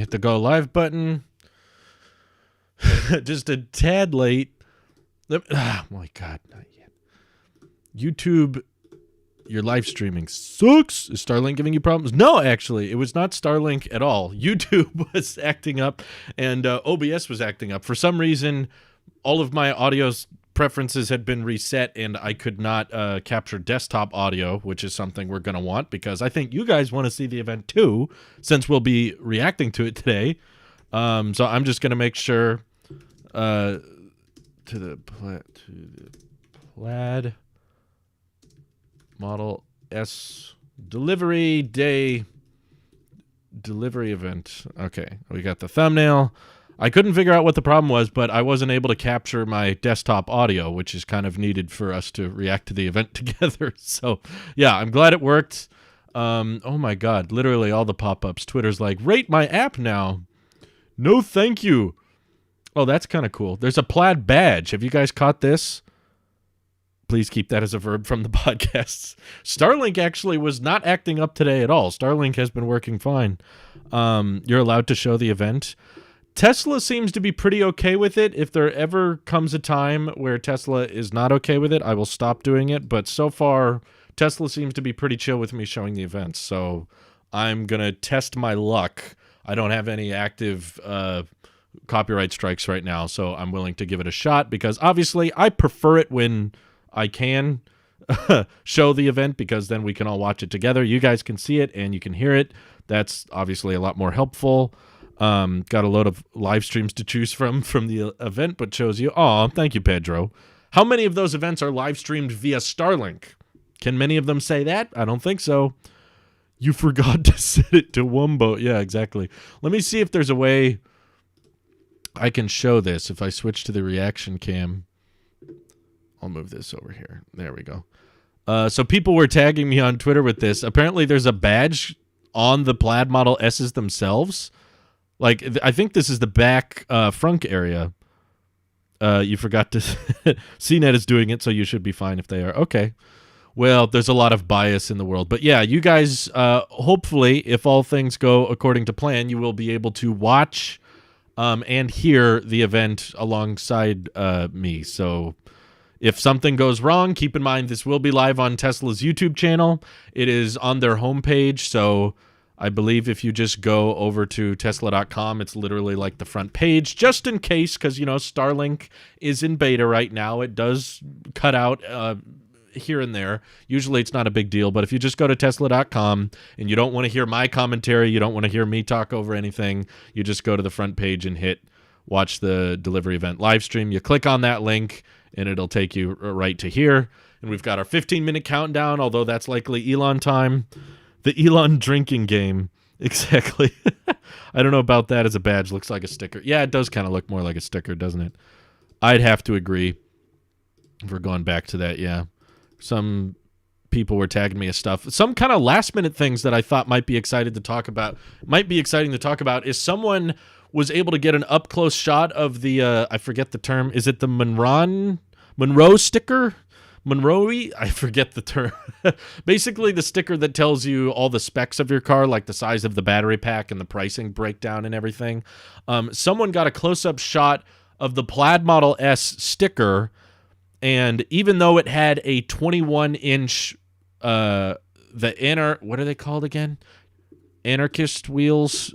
Hit the go live button. Just a tad late. Oh my God, not yet. YouTube, your live streaming sucks. Is Starlink giving you problems? No, actually, it was not Starlink at all. YouTube was acting up, and OBS was acting up. For some reason, all of my audio preferences had been reset, and I could not capture desktop audio, which is something we're going to want, because I think you guys want to see the event too, since we'll be reacting to it today. So I'm just going to make sure to the Plaid Model S delivery day delivery event. Okay, we got the thumbnail. I couldn't figure out what the problem was, but I wasn't able to capture my desktop audio, which is kind of needed for us to react to the event together. So, yeah, I'm glad it worked. Oh, my God. Literally all the pop-ups. Twitter's like, rate my app now. No, thank you. Oh, that's kind of cool. There's a Plaid badge. Have you guys caught this? Please keep that as a verb from the podcasts. Starlink actually was not acting up today at all. Starlink has been working fine. You're allowed to show the event. Tesla seems to be pretty okay with it. If there ever comes a time where Tesla is not okay with it, I will stop doing it. But so far, Tesla seems to be pretty chill with me showing the events. So I'm going to test my luck. I don't have any active copyright strikes right now, so I'm willing to give it a shot, because obviously I prefer it when I can show the event, because then we can all watch it together. You guys can see it and you can hear it. That's obviously a lot more helpful. Got a load of live streams to choose from the event, but shows you. Oh, thank you, Pedro. How many of those events are live streamed via Starlink? Can many of them say that? I don't think so. You forgot to set it to Wumbo. Yeah, exactly. Let me see if there's a way I can show this. If I switch to the reaction cam, I'll move this over here. There we go. So people were tagging me on Twitter with this. Apparently there's a badge on the Plaid Model S's themselves. Like, I think this is the back frunk area. You forgot to... CNET is doing it, so you should be fine if they are. Okay. Well, there's a lot of bias in the world. But yeah, you guys, hopefully, if all things go according to plan, you will be able to watch and hear the event alongside me. So if something goes wrong, keep in mind this will be live on Tesla's YouTube channel. It is on their homepage, so... I believe if you just go over to Tesla.com, it's literally like the front page, just in case, because, you know, Starlink is in beta right now. It does cut out here and there. Usually it's not a big deal, but if you just go to Tesla.com and you don't want to hear my commentary, you don't want to hear me talk over anything, you just go to the front page and hit watch the delivery event live stream. You click on that link, and it'll take you right to here. And we've got our 15-minute countdown, although that's likely Elon time. The Elon drinking game. Exactly. I don't know about that as a badge. Looks like a sticker. Yeah, it does kind of look more like a sticker, doesn't it? I'd have to agree. If we're going back to that, yeah. Some people were tagging me as stuff. Some kind of last-minute things that I thought might be exciting to talk about is someone was able to get an up-close shot of the, I forget the term. Is it the Monroe sticker? Monroe-y? I forget the term. Basically, the sticker that tells you all the specs of your car, like the size of the battery pack and the pricing breakdown and everything. Someone got a close-up shot of the Plaid Model S sticker, and even though it had a 21-inch, what are they called again? Anarchist wheels?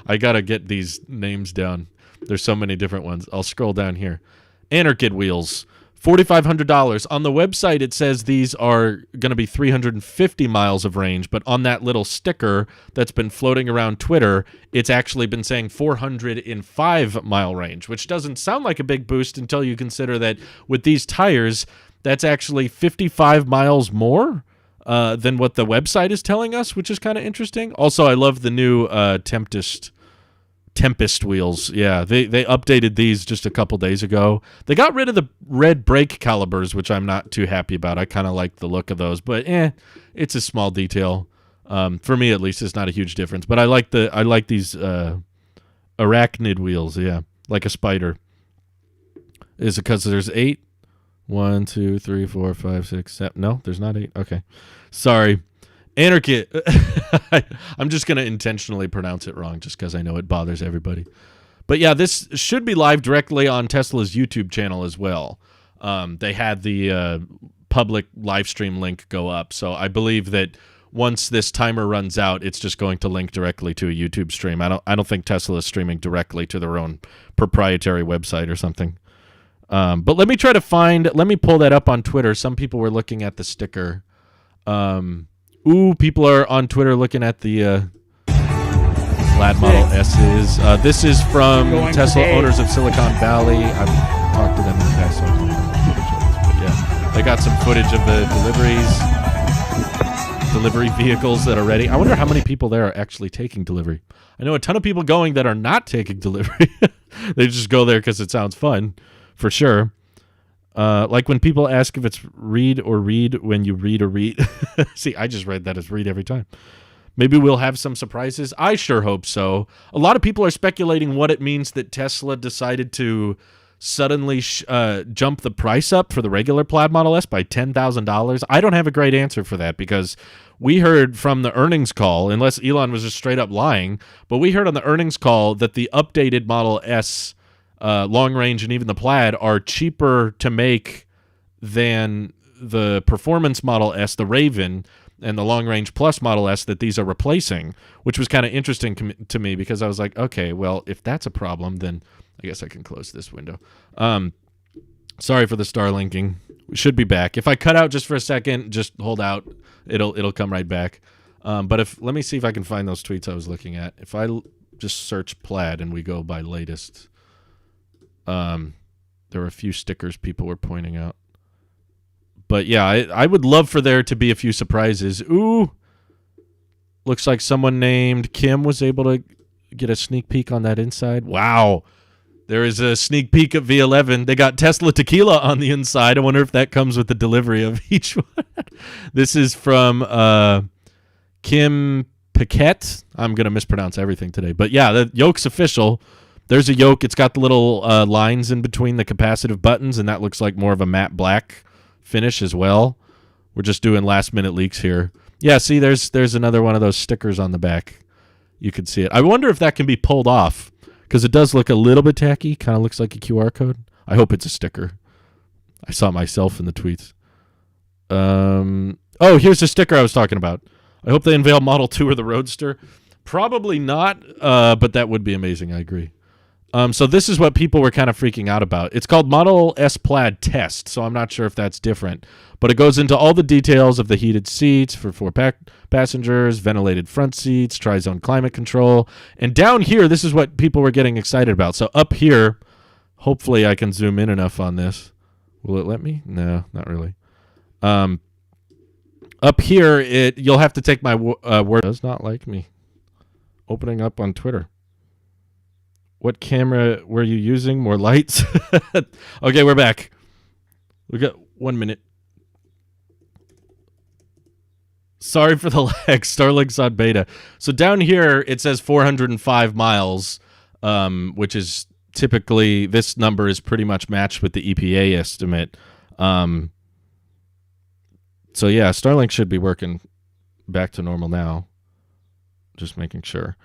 I gotta get these names down. There's so many different ones. I'll scroll down here. Anarchid wheels. $4,500. On the website, it says these are going to be 350 miles of range, but on that little sticker that's been floating around Twitter, it's actually been saying 405-mile range, which doesn't sound like a big boost until you consider that with these tires, that's actually 55 miles more than what the website is telling us, which is kind of interesting. Also, I love the new Tempest wheels. Yeah, they updated these just a couple days ago. They got rid of the red brake calipers, which I'm not too happy about. I kind of like the look of those, but it's a small detail. For me, at least, it's not a huge difference. But I like these arachnid wheels. Yeah, like a spider. Is it because there's 8? 1, 2, 3, 4, 5, 6, 7. No, there's not 8. Okay, sorry. Anarchy. I'm just going to intentionally pronounce it wrong just because I know it bothers everybody. But yeah, this should be live directly on Tesla's YouTube channel as well. They had the public live stream link go up. So I believe that once this timer runs out, it's just going to link directly to a YouTube stream. I don't think Tesla is streaming directly to their own proprietary website or something. But let me pull that up on Twitter. Some people were looking at the sticker. People are on Twitter looking at the Plaid Model S's. This is from Tesla owners of Silicon Valley. I've talked to them in the past, so I don't have footage of this, but yeah, they got some footage of the delivery vehicles that are ready. I wonder how many people there are actually taking delivery. I know a ton of people going that are not taking delivery. They just go there because it sounds fun, for sure. Like when people ask if it's read or read when you read or read. See, I just read that as read every time. Maybe we'll have some surprises. I sure hope so. A lot of people are speculating what it means that Tesla decided to suddenly jump the price up for the regular Plaid Model S by $10,000. I don't have a great answer for that because we heard from the earnings call, unless Elon was just straight up lying, but we heard on the earnings call that the updated Model S long range and even the Plaid are cheaper to make than the performance Model S, the Raven, and the long range plus Model S that these are replacing, which was kind of interesting to me because I was like, okay, well, if that's a problem, then I guess I can close this window. Sorry for the Starlinking. We should be back. If I cut out just for a second, just hold out. It'll come right back. But let me see if I can find those tweets I was looking at. If I just search Plaid and we go by latest, there were a few stickers people were pointing out. But yeah, I would love for there to be a few surprises. Ooh, looks like someone named Kim was able to get a sneak peek on that inside. Wow, there is a sneak peek of V11. They got Tesla Tequila on the inside. I wonder if that comes with the delivery of each one. This is from Kim Paquette. I'm going to mispronounce everything today. But yeah, the yoke's official. There's a yoke. It's got the little lines in between the capacitive buttons, and that looks like more of a matte black finish as well. We're just doing last-minute leaks here. Yeah, see, there's another one of those stickers on the back. You can see it. I wonder if that can be pulled off, because it does look a little bit tacky. Kind of looks like a QR code. I hope it's a sticker. I saw myself in the tweets. Oh, here's the sticker I was talking about. I hope they unveil Model 2 or the Roadster. Probably not, but that would be amazing. I agree. So this is what people were kind of freaking out about. It's called Model S Plaid Test, so I'm not sure if that's different. But it goes into all the details of the heated seats for 4 passengers, ventilated front seats, tri-zone climate control. And down here, this is what people were getting excited about. So up here, hopefully I can zoom in enough on this. Will it let me? No, not really. Up here, you'll have to take my word. It does not like me. Opening up on Twitter. What camera were you using? More lights? Okay, we're back. We got 1 minute. Sorry for the lag. Starlink's on beta. So down here, it says 405 miles, which is typically, this number is pretty much matched with the EPA estimate. So yeah, Starlink should be working back to normal now. Just making sure.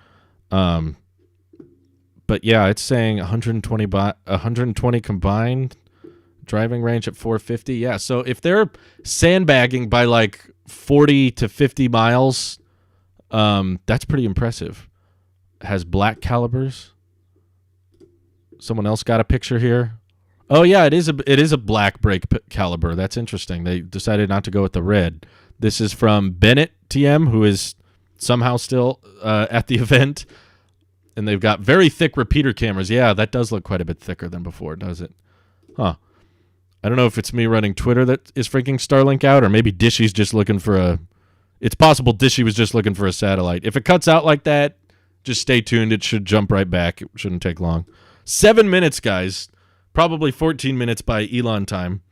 But yeah, it's saying 120 combined driving range at 450. Yeah, so if they're sandbagging by like 40 to 50 miles, that's pretty impressive. Has black calibers. Someone else got a picture here. Oh yeah, it is a black brake caliber. That's interesting. They decided not to go with the red. This is from Bennett TM, who is somehow still at the event. And they've got very thick repeater cameras. Yeah, that does look quite a bit thicker than before, does it? Huh. I don't know if it's me running Twitter that is freaking Starlink out, or maybe Dishy's just looking for a... It's possible Dishy was just looking for a satellite. If it cuts out like that, just stay tuned. It should jump right back. It shouldn't take long. 7 minutes, guys. Probably 14 minutes by Elon time.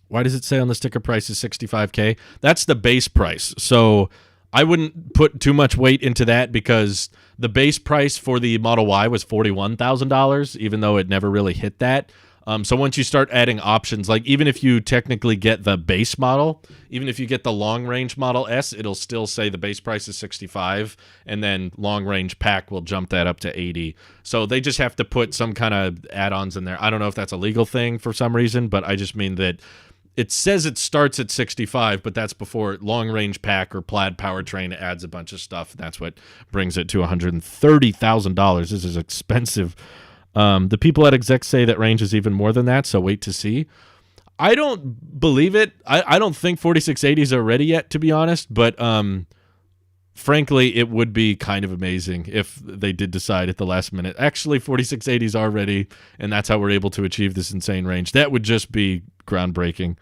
Why does it say on the sticker price is $65K? That's the base price. So I wouldn't put too much weight into that because the base price for the Model Y was $41,000, even though it never really hit that. So once you start adding options, like even if you technically get the base model, even if you get the long range Model S, it'll still say the base price is 65, and then long range pack will jump that up to 80. So they just have to put some kind of add-ons in there. I don't know if that's a legal thing for some reason, but I just mean that it says it starts at 65, but that's before long range pack or Plaid powertrain adds a bunch of stuff. That's what brings it to $130,000. This is expensive. The people at Exec say that range is even more than that, so wait to see. I don't believe it. I don't think 4680s are ready yet, to be honest, but frankly, it would be kind of amazing if they did decide at the last minute, actually 4680s are ready, and that's how we're able to achieve this insane range. That would just be groundbreaking.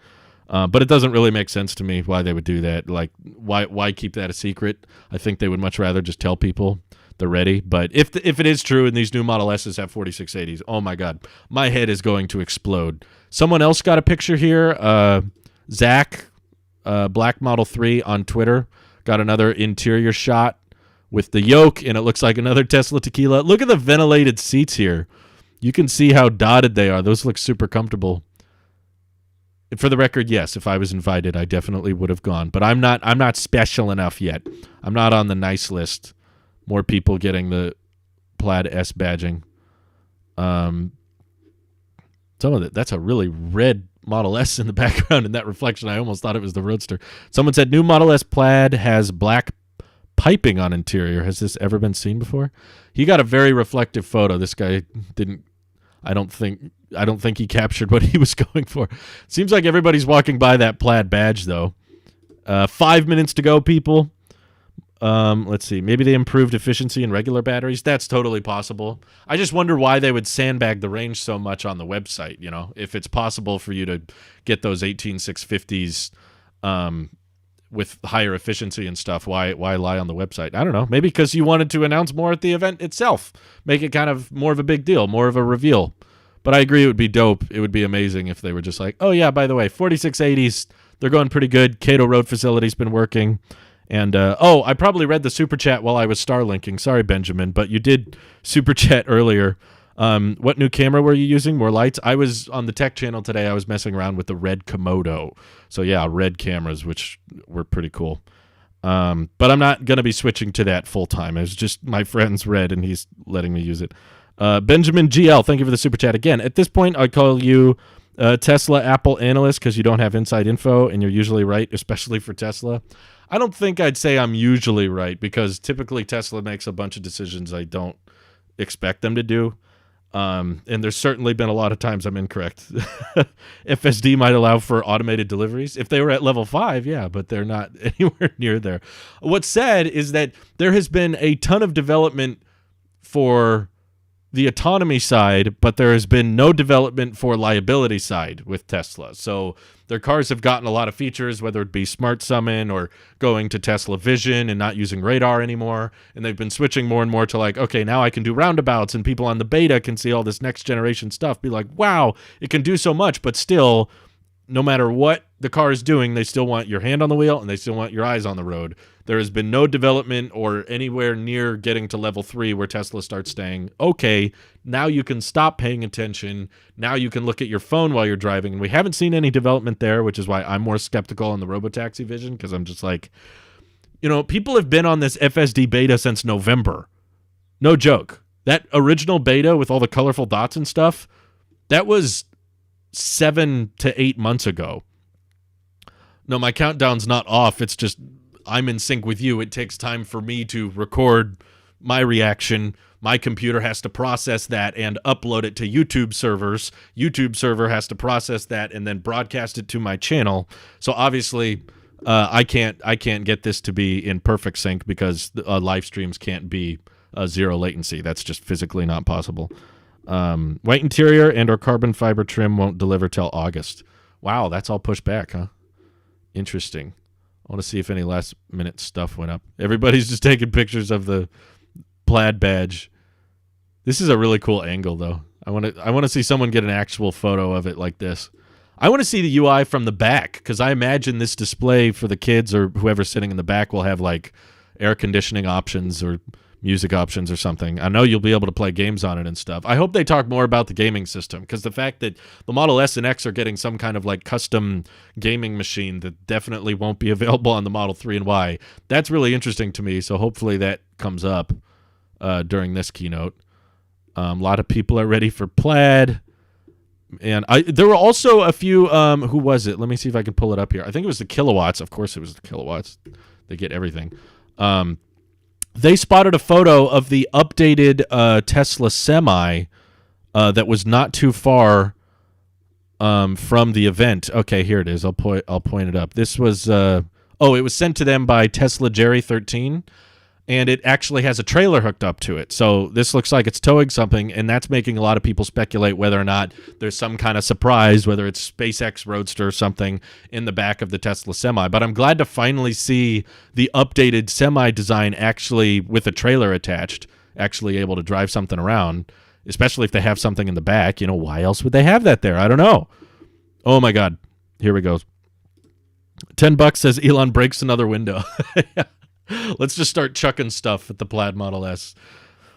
But it doesn't really make sense to me why they would do that. Like, why keep that a secret? I think they would much rather just tell people they're ready. But if it is true and these new Model S's have 4680s, oh my God, my head is going to explode. Someone else got a picture here. Zach, Black Model 3 on Twitter, got another interior shot with the yoke, and it looks like another Tesla Tequila. Look at the ventilated seats here. You can see how dotted they are. Those look super comfortable. For the record, yes, if I was invited, I definitely would have gone. But I'm not special enough yet. I'm not on the nice list. More people getting the Plaid S badging. Some of it, that's a really red Model S in the background in that reflection. I almost thought it was the Roadster. Someone said new Model S Plaid has black piping on interior. Has this ever been seen before? He got a very reflective photo. This guy didn't. I don't think he captured what he was going for. Seems like everybody's walking by that Plaid badge though. 5 minutes to go, people. Let's see. Maybe they improved efficiency in regular batteries. That's totally possible. I just wonder why they would sandbag the range so much on the website. You know, if it's possible for you to get those 18650s with higher efficiency and stuff, why lie on the website? I don't know. Maybe because you wanted to announce more at the event itself, make it kind of more of a big deal, more of a reveal. But I agree, it would be dope. It would be amazing if they were just like, oh yeah, by the way, 4680s, they're going pretty good. Cato Road facility's been working. And, I probably read the super chat while I was Starlinking. Sorry, Benjamin, but you did super chat earlier. What new camera were you using? More lights? I was on the tech channel today. I was messing around with the red Komodo. So yeah, red cameras, which were pretty cool. But I'm not going to be switching to that full time. It was just my friend's red and he's letting me use it. Benjamin GL, thank you for the super chat again. At this point, I call you Tesla Apple analyst because you don't have inside info and you're usually right, especially for Tesla. I don't think I'd say I'm usually right because typically Tesla makes a bunch of decisions I don't expect them to do. And there's certainly been a lot of times I'm incorrect. FSD might allow for automated deliveries. If they were at level 5, yeah, but they're not anywhere near there. What's sad is that there has been a ton of development for the autonomy side, but there has been no development for liability side with Tesla. So their cars have gotten a lot of features, whether it be Smart Summon or going to Tesla Vision and not using radar anymore. And they've been switching more and more to like, okay, now I can do roundabouts and people on the beta can see all this next generation stuff. Be like, wow, it can do so much, but still, no matter what the car is doing, they still want your hand on the wheel and they still want your eyes on the road. There has been no development or anywhere near getting to level 3 where Tesla starts saying, okay, now you can stop paying attention. Now you can look at your phone while you're driving. And we haven't seen any development there, which is why I'm more skeptical on the robotaxi vision, because I'm just like, you know, people have been on this FSD beta since November. No joke. That original beta with all the colorful dots and stuff, that was 7 to 8 months ago. No, my countdown's not off. It's just I'm in sync with you. It takes time for me to record my reaction. My computer has to process that and upload it to YouTube servers. YouTube server has to process that and then broadcast it to my channel. So obviously, I can't get this to be in perfect sync because live streams can't be zero latency. That's just physically not possible. White interior and or carbon fiber trim won't deliver till August. Wow, that's all pushed back, huh? Interesting. I want to see if any last minute stuff went up. Everybody's just taking pictures of the Plaid badge. This is a really cool angle, though. I want to see someone get an actual photo of it like this. I want to see the UI from the back because I imagine this display for the kids or whoever's sitting in the back will have like air conditioning options or music options or something. I know you'll be able to play games on it and stuff. I hope they talk more about the gaming system, because the fact that the Model S and X are getting some kind of like custom gaming machine that definitely won't be available on the Model 3 and Y, that's really interesting to me. So hopefully that comes up during this keynote. A lot of people are ready for Plaid. And there were also a few, who was it? Let me see if I can pull it up here. I think it was the Kilowatts. Of course it was the Kilowatts. They get everything. They spotted a photo of the updated Tesla Semi that was not too far from the event. Okay, here it is. I'll point it up. This was it was sent to them by Tesla Jerry 13, and it actually has a trailer hooked up to it. So this looks like it's towing something, and that's making a lot of people speculate whether or not there's some kind of surprise, whether it's SpaceX Roadster or something in the back of the Tesla Semi. But I'm glad to finally see the updated Semi design actually with a trailer attached, actually able to drive something around, especially if they have something in the back. You know, why else would they have that there? I don't know. Oh, my God. Here we go. $10 says Elon breaks another window. Let's just start chucking stuff at the Plaid Model S.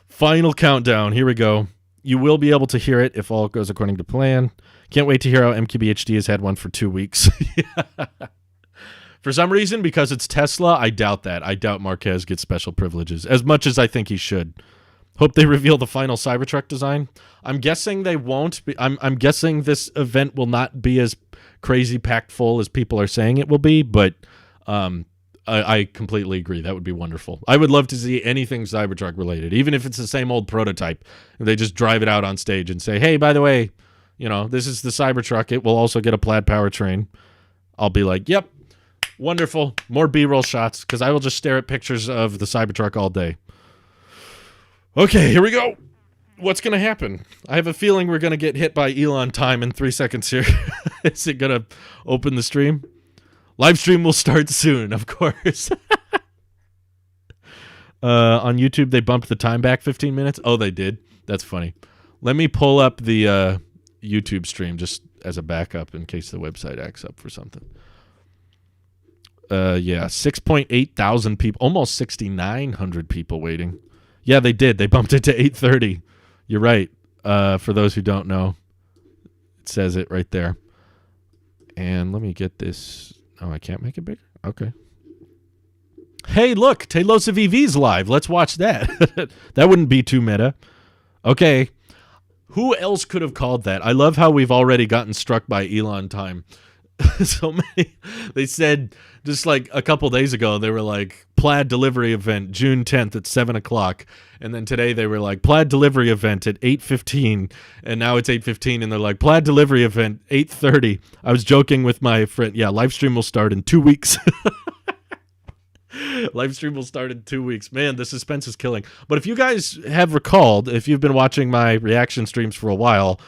Final countdown. Here we go. You will be able to hear it if all goes according to plan. Can't wait to hear how MQBHD has had one for 2 weeks. For some reason, because it's Tesla, I doubt that. I doubt Marquez gets special privileges, as much as I think he should. Hope they reveal the final Cybertruck design. I'm guessing they won't. I'm guessing this event will not be as crazy packed full as people are saying it will be, but I completely agree. That would be wonderful. I would love to see anything Cybertruck related, even if it's the same old prototype. They just drive it out on stage and say, hey, by the way, you know, this is the Cybertruck. It will also get a Plaid powertrain. I'll be like, yep, wonderful. More B-roll shots, because I will just stare at pictures of the Cybertruck all day. Okay, here we go. What's going to happen? I have a feeling we're going to get hit by Elon time in 3 seconds here. Is it going to open the stream? Live stream will start soon, of course. On YouTube, they bumped the time back 15 minutes. Oh, they did? That's funny. Let me pull up the YouTube stream just as a backup in case the website acts up for something. Yeah, 6.8 thousand people, almost 6,900 people waiting. Yeah, they did. They bumped it to 8:30. You're right. For those who don't know, it says it right there. And let me get this. Oh, I can't make it bigger? Okay. Hey, look, Taylosive EV's live. Let's watch that. That wouldn't be too meta. Okay. Who else could have called that? I love how we've already gotten struck by Elon time. So many. They said just like a couple days ago, they were like, Plaid delivery event June 10th at 7 o'clock. And then today they were like, Plaid delivery event at 8:15. And now it's 8:15 and they're like, Plaid delivery event 8:30. I was joking with my friend. Yeah, live stream will start in 2 weeks. Live stream will start in 2 weeks. Man, the suspense is killing. But if you guys have recalled, if you've been watching my reaction streams for a while,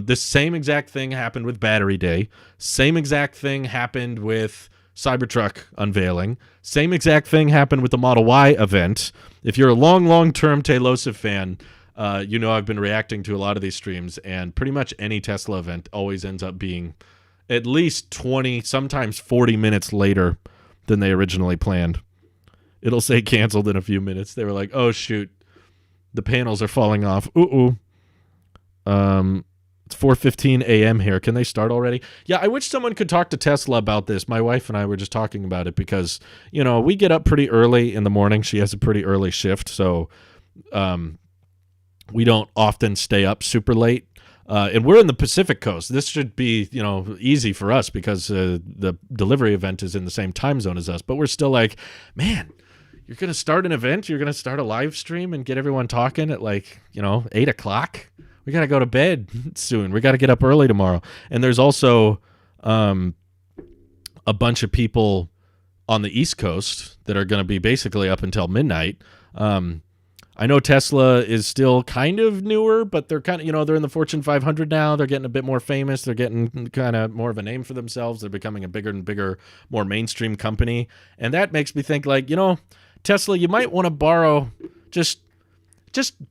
this same exact thing happened with Battery Day. Same exact thing happened with Cybertruck unveiling. Same exact thing happened with the Model Y event. If you're a long-term Taylosive fan, you know I've been reacting to a lot of these streams, and pretty much any Tesla event always ends up being at least 20, sometimes 40 minutes later than they originally planned. It'll say canceled in a few minutes. They were like, oh, shoot, the panels are falling off. Ooh. It's 4:15 a.m. here. Can they start already? Yeah, I wish someone could talk to Tesla about this. My wife and I were just talking about it because, you know, we get up pretty early in the morning. She has a pretty early shift, so we don't often stay up super late. And we're in the Pacific Coast. This should be, you know, easy for us because the delivery event is in the same time zone as us. But we're still like, man, you're going to start an event? You're going to start a live stream and get everyone talking at like, you know, 8 o'clock? We got to go to bed soon. We got to get up early tomorrow. And there's also a bunch of people on the East Coast that are going to be basically up until midnight. I know Tesla is still kind of newer, but they're kind of, you know, they're in the Fortune 500 now. They're getting a bit more famous. They're getting kind of more of a name for themselves. They're becoming a bigger and bigger, more mainstream company. And that makes me think like, you know, Tesla, you might want to borrow just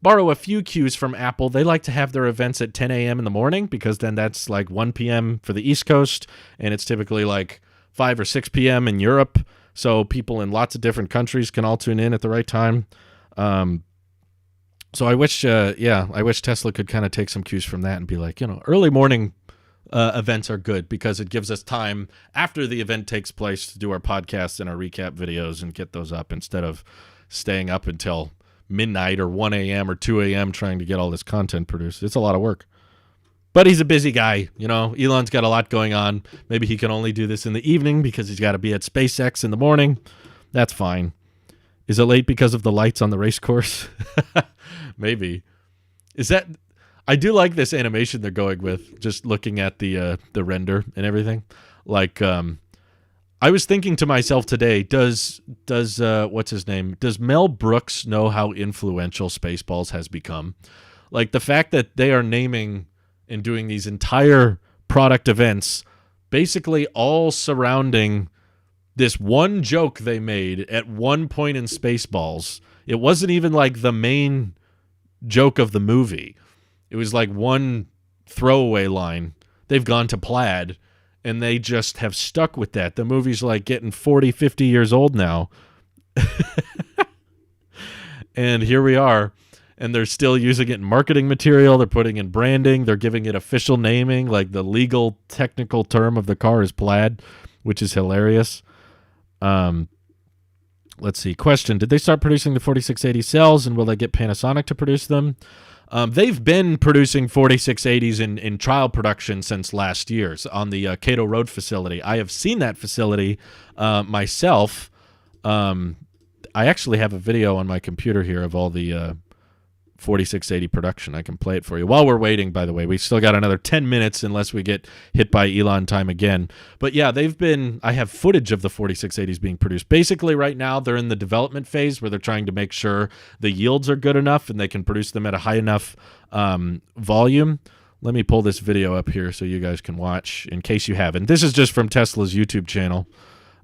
borrow a few cues from Apple. They like to have their events at 10 a.m. in the morning because then that's like 1 p.m. for the East Coast, and it's typically like 5 or 6 p.m. in Europe, so people in lots of different countries can all tune in at the right time. So I wish, I wish Tesla could kind of take some cues from that and be like, early morning events are good because it gives us time after the event takes place to do our podcasts and our recap videos and get those up instead of staying up until midnight or 1 a.m. or 2 a.m. trying to get all this content produced. It's a lot of work. But he's a busy guy. Elon's got a lot going on. Maybe he can only do this in the evening because he's got to be at SpaceX in the morning. That's fine. Is it late because of the lights on the race course? Maybe. I do like this animation they're going with, just looking at the render and everything. Like, I was thinking to myself today, does what's his name? Does Mel Brooks know how influential Spaceballs has become? Like, the fact that they are naming and doing these entire product events basically all surrounding this one joke they made at one point in Spaceballs. It wasn't even like the main joke of the movie. It was like one throwaway line. They've gone to Plaid, and they just have stuck with that. The movie's like getting 40, 50 years old now. And here we are. And they're still using it in marketing material. They're putting in branding. They're giving it official naming. Like the legal technical term of the car is Plaid, which is hilarious. Let's see. Question. Did they start producing the 4680 cells, and will they get Panasonic to produce them? They've been producing 4680s in trial production since last year on the Cato Road facility. I have seen that facility myself. I actually have a video on my computer here of all the 4680 production. I can play it for you. While we're waiting, by the way, we still got another 10 minutes unless we get hit by Elon time again. But yeah, I have footage of the 4680s being produced. Basically, right now, they're in the development phase where they're trying to make sure the yields are good enough and they can produce them at a high enough volume. Let me pull this video up here so you guys can watch in case you haven't. This is just from Tesla's YouTube channel.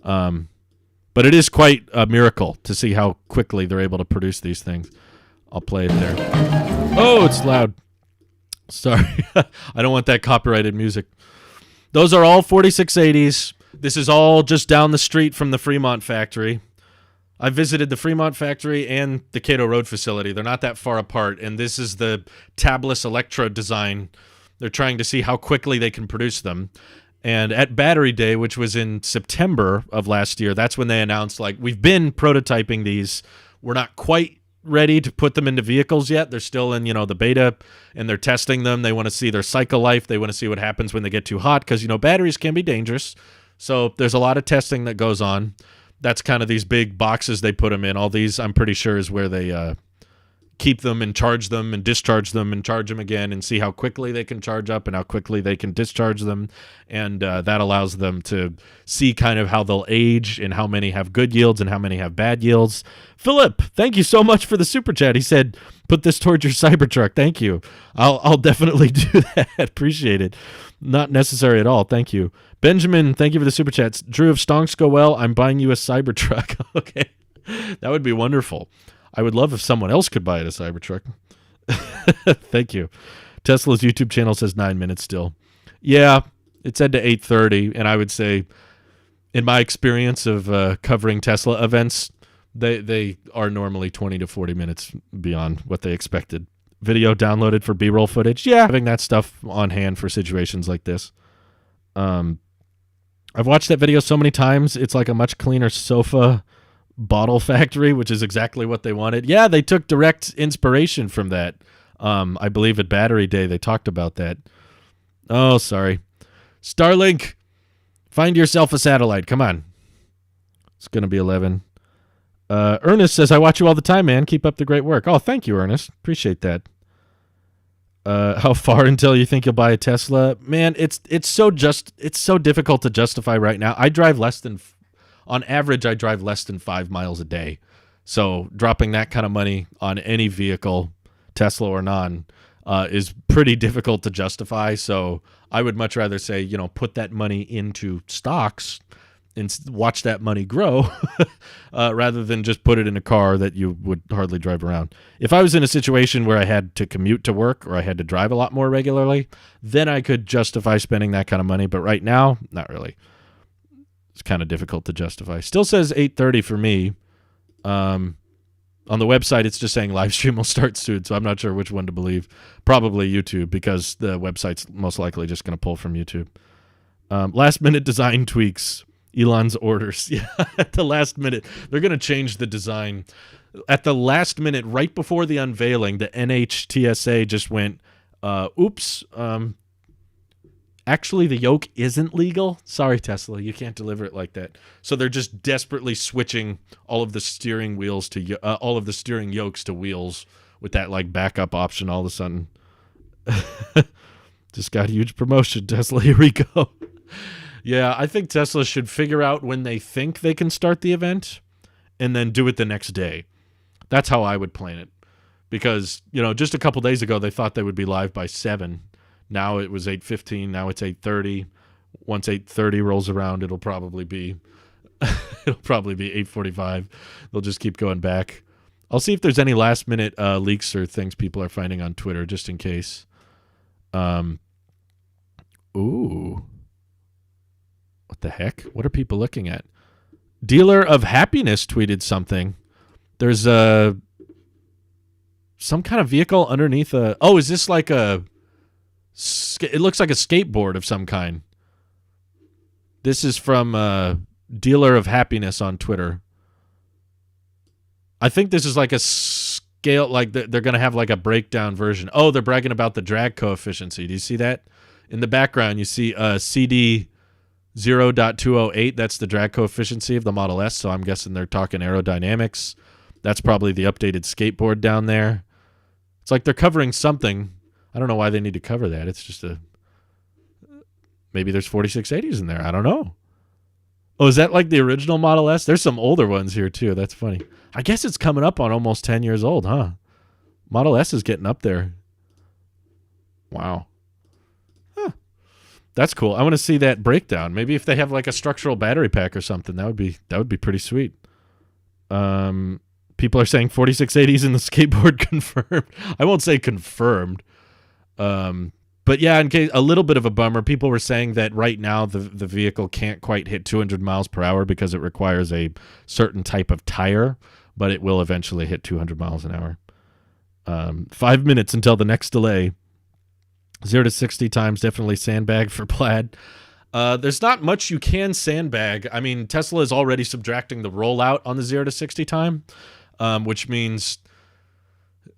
But it is quite a miracle to see how quickly they're able to produce these things. I'll play it there. Oh, it's loud. Sorry. I don't want that copyrighted music. Those are all 4680s. This is all just down the street from the Fremont factory. I visited the Fremont factory and the Cato Road facility. They're not that far apart, and this is the tabless electrode design. They're trying to see how quickly they can produce them. And at Battery Day, which was in September of last year, that's when they announced, like, we've been prototyping these. We're not quite ready to put them into vehicles yet. They're still in, the beta, and they're testing them. They want to see their cycle life. They want to see what happens when they get too hot because, batteries can be dangerous. So there's a lot of testing that goes on. That's kind of these big boxes they put them in. All these, I'm pretty sure, is where they keep them and charge them and discharge them and charge them again and see how quickly they can charge up and how quickly they can discharge them. And that allows them to see kind of how they'll age and how many have good yields and how many have bad yields. Philip, thank you so much for the super chat. He said, put this towards your Cybertruck. Thank you. I'll definitely do that. Appreciate it. Not necessary at all. Thank you. Benjamin, thank you for the super chats. Drew, if stonks go well, I'm buying you a Cybertruck. Okay. That would be wonderful. I would love if someone else could buy it a Cybertruck. Thank you. Tesla's YouTube channel says 9 minutes still. Yeah, it said to 8:30, and I would say, in my experience of covering Tesla events, they are normally 20 to 40 minutes beyond what they expected. Video downloaded for B-roll footage. Yeah, having that stuff on hand for situations like this. I've watched that video so many times. It's like a much cleaner sofa bottle factory, which is exactly what they wanted. Yeah, they took direct inspiration from that. I believe at Battery Day they talked about that. Oh, sorry. Starlink, find yourself a satellite. Come on. It's going to be 11. Ernest says, I watch you all the time, man. Keep up the great work. Oh, thank you, Ernest. Appreciate that. How far until you think you'll buy a Tesla? Man, it's so difficult to justify right now. On average, I drive less than 5 miles a day. So dropping that kind of money on any vehicle, Tesla or non, is pretty difficult to justify. So I would much rather say, put that money into stocks and watch that money grow rather than just put it in a car that you would hardly drive around. If I was in a situation where I had to commute to work or I had to drive a lot more regularly, then I could justify spending that kind of money. But right now, not really. It's kind of difficult to justify. Still says 8:30 for me. On the website, it's just saying live stream will start soon, so I'm not sure which one to believe. Probably YouTube, because the website's most likely just going to pull from YouTube. Last minute design tweaks. Elon's orders. Yeah, at the last minute, they're going to change the design. At the last minute, right before the unveiling, the NHTSA just went, oops, actually the yoke isn't legal. Sorry, Tesla, you can't deliver it like that. So they're just desperately switching all of the steering wheels to all of the steering yokes to wheels with that like backup option all of a sudden. Just got a huge promotion, Tesla. Here we go. Yeah, I think Tesla should figure out when they think they can start the event and then do it the next day. That's how I would plan it. Because, just a couple days ago, they thought they would be live by 7. Now it was 8:15. Now it's 8:30. Once 8:30 rolls around, it'll probably be 8:45. They'll just keep going back. I'll see if there's any last-minute leaks or things people are finding on Twitter, just in case. Ooh. What the heck? What are people looking at? Dealer of Happiness tweeted something. There's some kind of vehicle underneath a... Oh, is this like a... It looks like a skateboard of some kind. This is from Dealer of Happiness on Twitter. I think this is like a scale... Like they're going to have like a breakdown version. Oh, they're bragging about the drag coefficient. Do you see that? In the background, you see CD... 0.208, that's the drag coefficient of the Model S, so I'm guessing they're talking aerodynamics. That's probably the updated skateboard down there. It's like they're covering something. I don't know why they need to cover that. It's just maybe there's 4680s in there. I don't know. Oh, is that like the original Model S? There's some older ones here too. That's funny. I guess it's coming up on almost 10 years old, huh? Model S is getting up there. Wow. That's cool. I want to see that breakdown. Maybe if they have like a structural battery pack or something, that would be pretty sweet. People are saying 4680s in the skateboard confirmed. I won't say confirmed. But yeah, in case a little bit of a bummer, people were saying that right now the vehicle can't quite hit 200 miles per hour because it requires a certain type of tire, but it will eventually hit 200 miles an hour. 5 minutes until the next delay. 0 to 60 times, definitely sandbag for Plaid. There's not much you can sandbag. I mean, Tesla is already subtracting the rollout on the 0 to 60 time, which means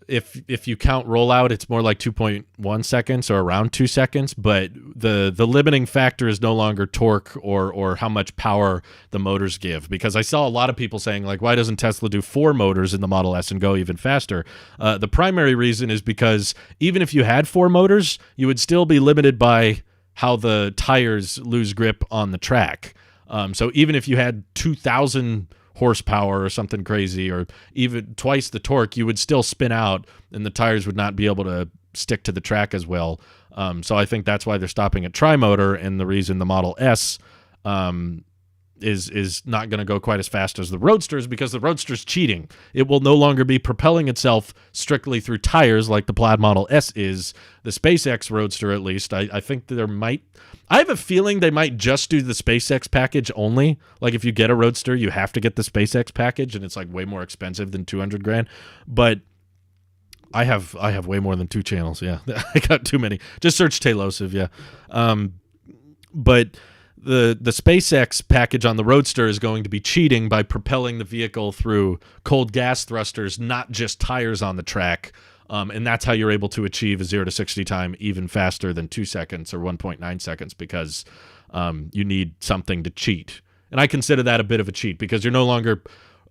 if you count rollout, it's more like 2.1 seconds or around 2 seconds. But the limiting factor is no longer torque or how much power the motors give. Because I saw a lot of people saying, like, why doesn't Tesla do 4 motors in the Model S and go even faster? The primary reason is because even if you had 4 motors, you would still be limited by how the tires lose grip on the track. So even if you had 2,000 horsepower or something crazy, or even twice the torque, you would still spin out and the tires would not be able to stick to the track as well. So I think that's why they're stopping at tri-motor, and the reason the Model S is not going to go quite as fast as the Roadster is because the Roadster's cheating. It will no longer be propelling itself strictly through tires like the Plaid Model S is. The SpaceX Roadster, at least, I think that I have a feeling they might just do the SpaceX package only. Like if you get a Roadster, you have to get the SpaceX package, and it's like way more expensive than $200,000. But I have way more than 2 channels. Yeah, I got too many. Just search Taylosive. Yeah, but the SpaceX package on the Roadster is going to be cheating by propelling the vehicle through cold gas thrusters, not just tires on the track. And that's how you're able to achieve a 0 to 60 time even faster than 2 seconds or 1.9 seconds, because you need something to cheat. And I consider that a bit of a cheat, because you're no longer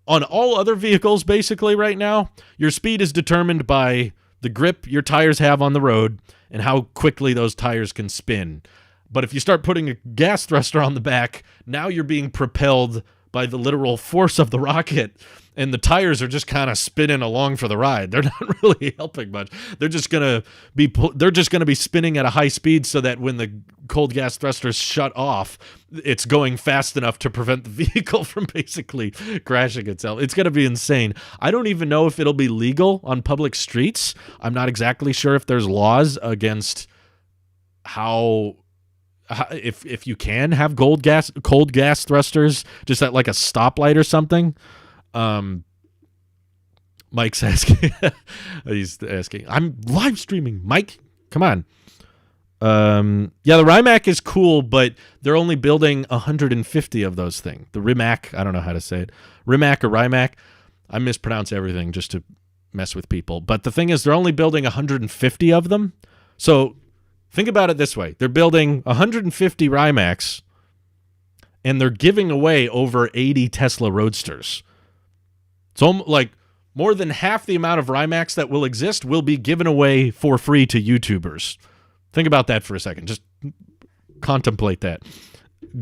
on all other vehicles. Basically right now, your speed is determined by the grip your tires have on the road and how quickly those tires can spin. But if you start putting a gas thruster on the back, now you're being propelled by the literal force of the rocket, and the tires are just kind of spinning along for the ride. They're not really helping much. They're just gonna be spinning at a high speed so that when the cold gas thrusters shut off, it's going fast enough to prevent the vehicle from basically crashing itself. It's gonna be insane. I don't even know if it'll be legal on public streets. I'm not exactly sure if there's laws against if you can have cold gas thrusters just at like a stoplight or something. Mike's asking. He's asking. I'm live streaming. Mike, come on. Yeah, the Rimac is cool, but they're only building 150 of those things. The Rimac, I don't know how to say it. Rimac or Rimac. I mispronounce everything just to mess with people. But the thing is, they're only building 150 of them. So think about it this way. They're building 150 Rimacs, and they're giving away over 80 Tesla Roadsters. So like more than half the amount of Rimacs that will exist will be given away for free to YouTubers. Think about that for a second. Just contemplate that.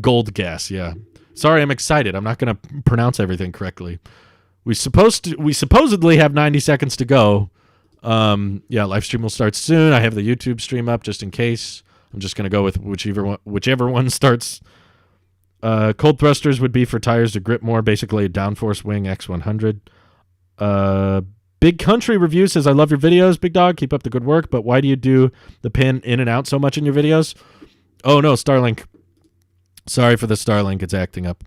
Gold gas, yeah. Sorry, I'm excited. I'm not going to pronounce everything correctly. We supposedly have 90 seconds to go. Yeah, live stream will start soon. I have the YouTube stream up just in case. I'm just going to go with whichever one starts. Cold thrusters would be for tires to grip more, basically a downforce wing X100. Big Country Review says, I love your videos, Big Dog. Keep up the good work, but why do you do the pin in and out so much in your videos? Oh, no, Starlink. Sorry for the Starlink. It's acting up.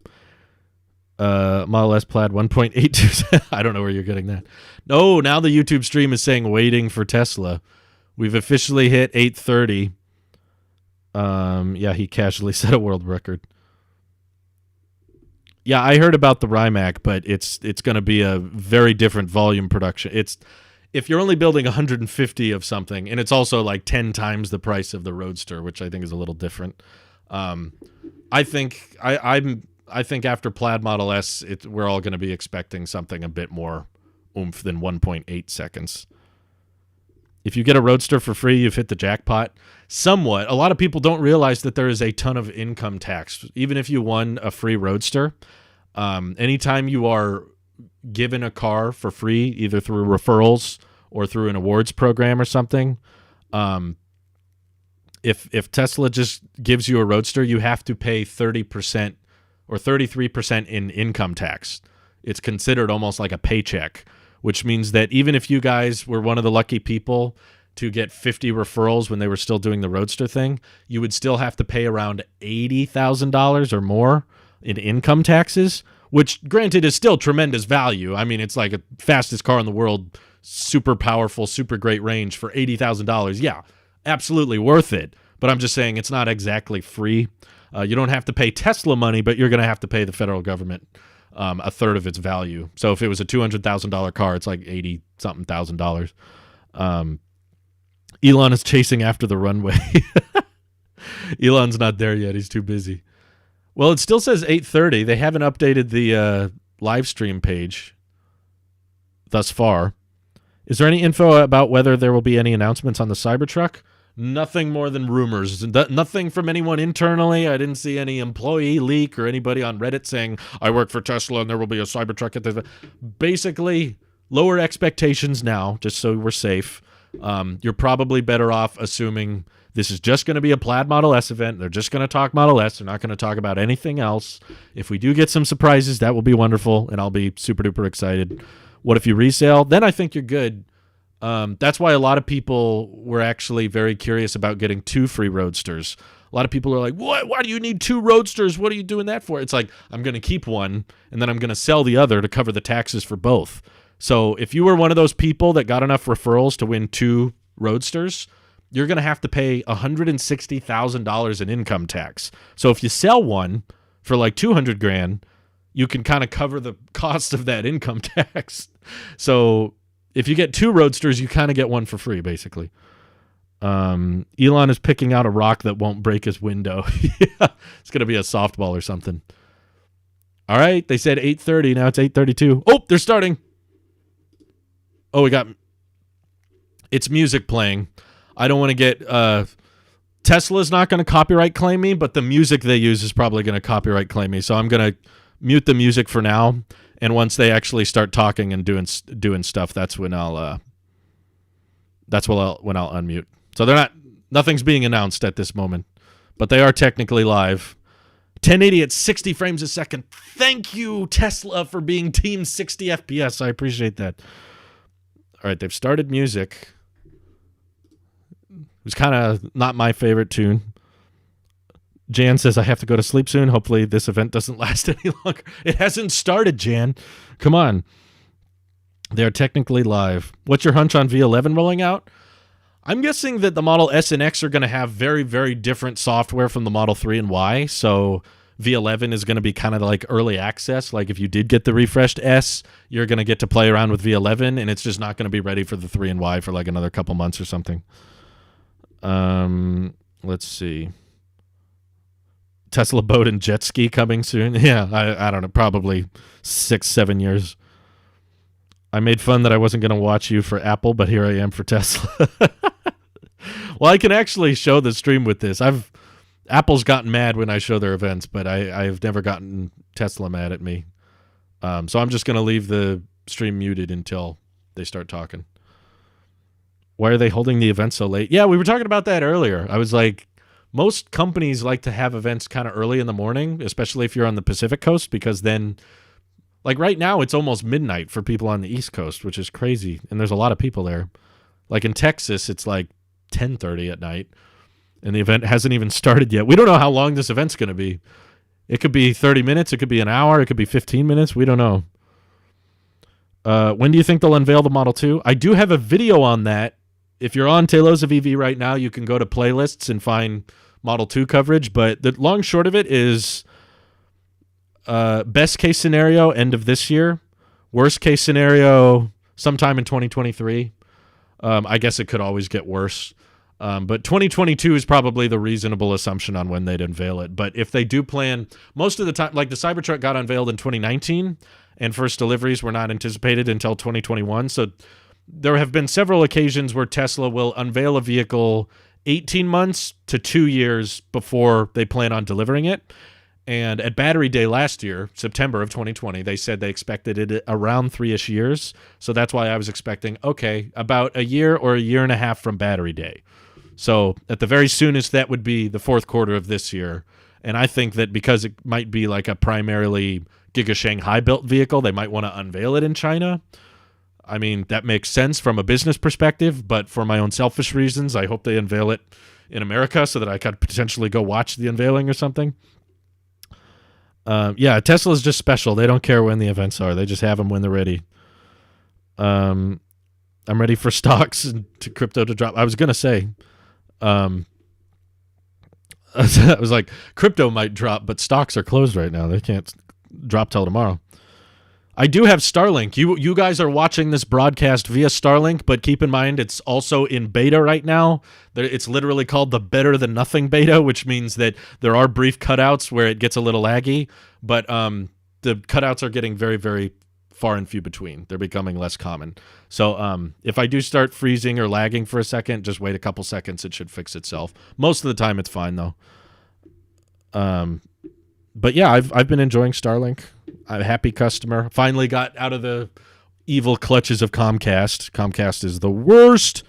Model S Plaid 1.82. I don't know where you're getting that. No, now the YouTube stream is saying waiting for Tesla. We've officially hit 8:30. Yeah, he casually set a world record. Yeah, I heard about the Rimac, but it's going to be a very different volume production. If you're only building 150 of something, and it's also like 10 times the price of the Roadster, which I think is a little different. I think after Plaid Model S, we're all going to be expecting something a bit more oomph than 1.8 seconds. If you get a Roadster for free, you've hit the jackpot. Somewhat. A lot of people don't realize that there is a ton of income tax. Even if you won a free Roadster, anytime you are given a car for free, either through referrals or through an awards program or something, if Tesla just gives you a Roadster, you have to pay 30% or 33% in income tax. It's considered almost like a paycheck, which means that even if you guys were one of the lucky people to get 50 referrals when they were still doing the Roadster thing, you would still have to pay around $80,000 or more in income taxes, which granted is still tremendous value. I mean, it's like a fastest car in the world, super powerful, super great range for $80,000. Yeah, absolutely worth it. But I'm just saying it's not exactly free. You don't have to pay Tesla money, but you're going to have to pay the federal government a third of its value. So if it was a $200,000 car, it's like $80-something thousand. Elon is chasing after the runway. Elon's not there yet. He's too busy. Well, it still says 8:30. They haven't updated the live stream page thus far. Is there any info about whether there will be any announcements on the Cybertruck? Nothing more than rumors. Nothing from anyone internally. I didn't see any employee leak or anybody on Reddit saying, I work for Tesla and there will be a Cybertruck at the... Basically, lower expectations now, just so we're safe. You're probably better off assuming this is just going to be a Plaid Model S event. They're just going to talk Model S. They're not going to talk about anything else. If we do get some surprises, that will be wonderful, and I'll be super duper excited. What if you resale? Then I think you're good. That's why a lot of people were actually very curious about getting 2 free Roadsters. A lot of people are like, what? Why do you need 2 Roadsters? What are you doing that for? It's like, I'm going to keep one, and then I'm going to sell the other to cover the taxes for both. So if you were one of those people that got enough referrals to win 2 Roadsters, you're going to have to pay $160,000 in income tax. So if you sell one for like $200,000, you can kind of cover the cost of that income tax. So if you get 2 Roadsters, you kind of get one for free, basically. Elon is picking out a rock that won't break his window. Yeah, it's going to be a softball or something. All right, they said 8:30. Now it's 8:32. Oh, they're starting. Oh, it's music playing. I don't want to get... Tesla's not going to copyright claim me, but the music they use is probably going to copyright claim me. So I'm going to mute the music for now. And once they actually start talking and doing stuff, that's when I'll unmute. So nothing's being announced at this moment, but they are technically live. 1080 at 60 frames a second. Thank you, Tesla, for being Team 60 FPS. I appreciate that. All right, they've started music. It was kind of not my favorite tune. Jan says, I have to go to sleep soon. Hopefully this event doesn't last any longer. It hasn't started, Jan. Come on. They are technically live. What's your hunch on V11 rolling out? I'm guessing that the Model S and X are going to have very, very different software from the Model 3 and Y. So V11 is going to be kind of like early access. Like if you did get the refreshed S, you're going to get to play around with V11, and it's just not going to be ready for the 3 and Y for like another couple months or something. Let's see. Tesla boat and jet ski coming soon. Yeah, I don't know, probably 6-7 years. I made fun that I wasn't going to watch you for Apple, but here I am for Tesla. Well, I can actually show the stream with this. Apple's gotten mad when I show their events, but I've never gotten Tesla mad at me. So I'm just going to leave the stream muted until they start talking. Why are they holding the event so late? Yeah, we were talking about that earlier. I was like, most companies like to have events kind of early in the morning, especially if you're on the Pacific Coast, because then, like right now, it's almost midnight for people on the East Coast, which is crazy. And there's a lot of people there. Like in Texas, it's like 10:30 at night, and the event hasn't even started yet. We don't know how long this event's going to be. It could be 30 minutes. It could be an hour. It could be 15 minutes. We don't know. When do you think they'll unveil the Model 2? I do have a video on that. If you're on Talos of EV right now, you can go to playlists and find Model 2 coverage. But the long short of it is best case scenario, end of this year. Worst case scenario, sometime in 2023. I guess it could always get worse. But 2022 is probably the reasonable assumption on when they'd unveil it. But if they do plan, most of the time, like the Cybertruck got unveiled in 2019, and first deliveries were not anticipated until 2021. So there have been several occasions where Tesla will unveil a vehicle 18 months to 2 years before they plan on delivering it. And at Battery Day last year, September of 2020, they said they expected it around 3-ish years. So that's why I was expecting, okay, about a year or a year and a half from Battery Day. So at the very soonest, that would be the fourth quarter of this year. And I think that because it might be like a primarily Giga Shanghai built vehicle, they might want to unveil it in China. I mean, that makes sense from a business perspective, but for my own selfish reasons, I hope they unveil it in America so that I could potentially go watch the unveiling or something. Yeah, Tesla's just special. They don't care when the events are. They just have them when they're ready. I'm ready for stocks and to crypto to drop. I was going to say, I was like, crypto might drop, but stocks are closed right now. They can't drop till tomorrow. I do have Starlink. You guys are watching this broadcast via Starlink, but keep in mind it's also in beta right now. It's literally called the Better Than Nothing beta, which means that there are brief cutouts where it gets a little laggy, but the cutouts are getting very, very far and few between. They're becoming less common. So if I do start freezing or lagging for a second, just wait a couple seconds. It should fix itself. Most of the time it's fine, though. But yeah, I've been enjoying Starlink. I'm a happy customer. Finally got out of the evil clutches of Comcast. Comcast is the worst.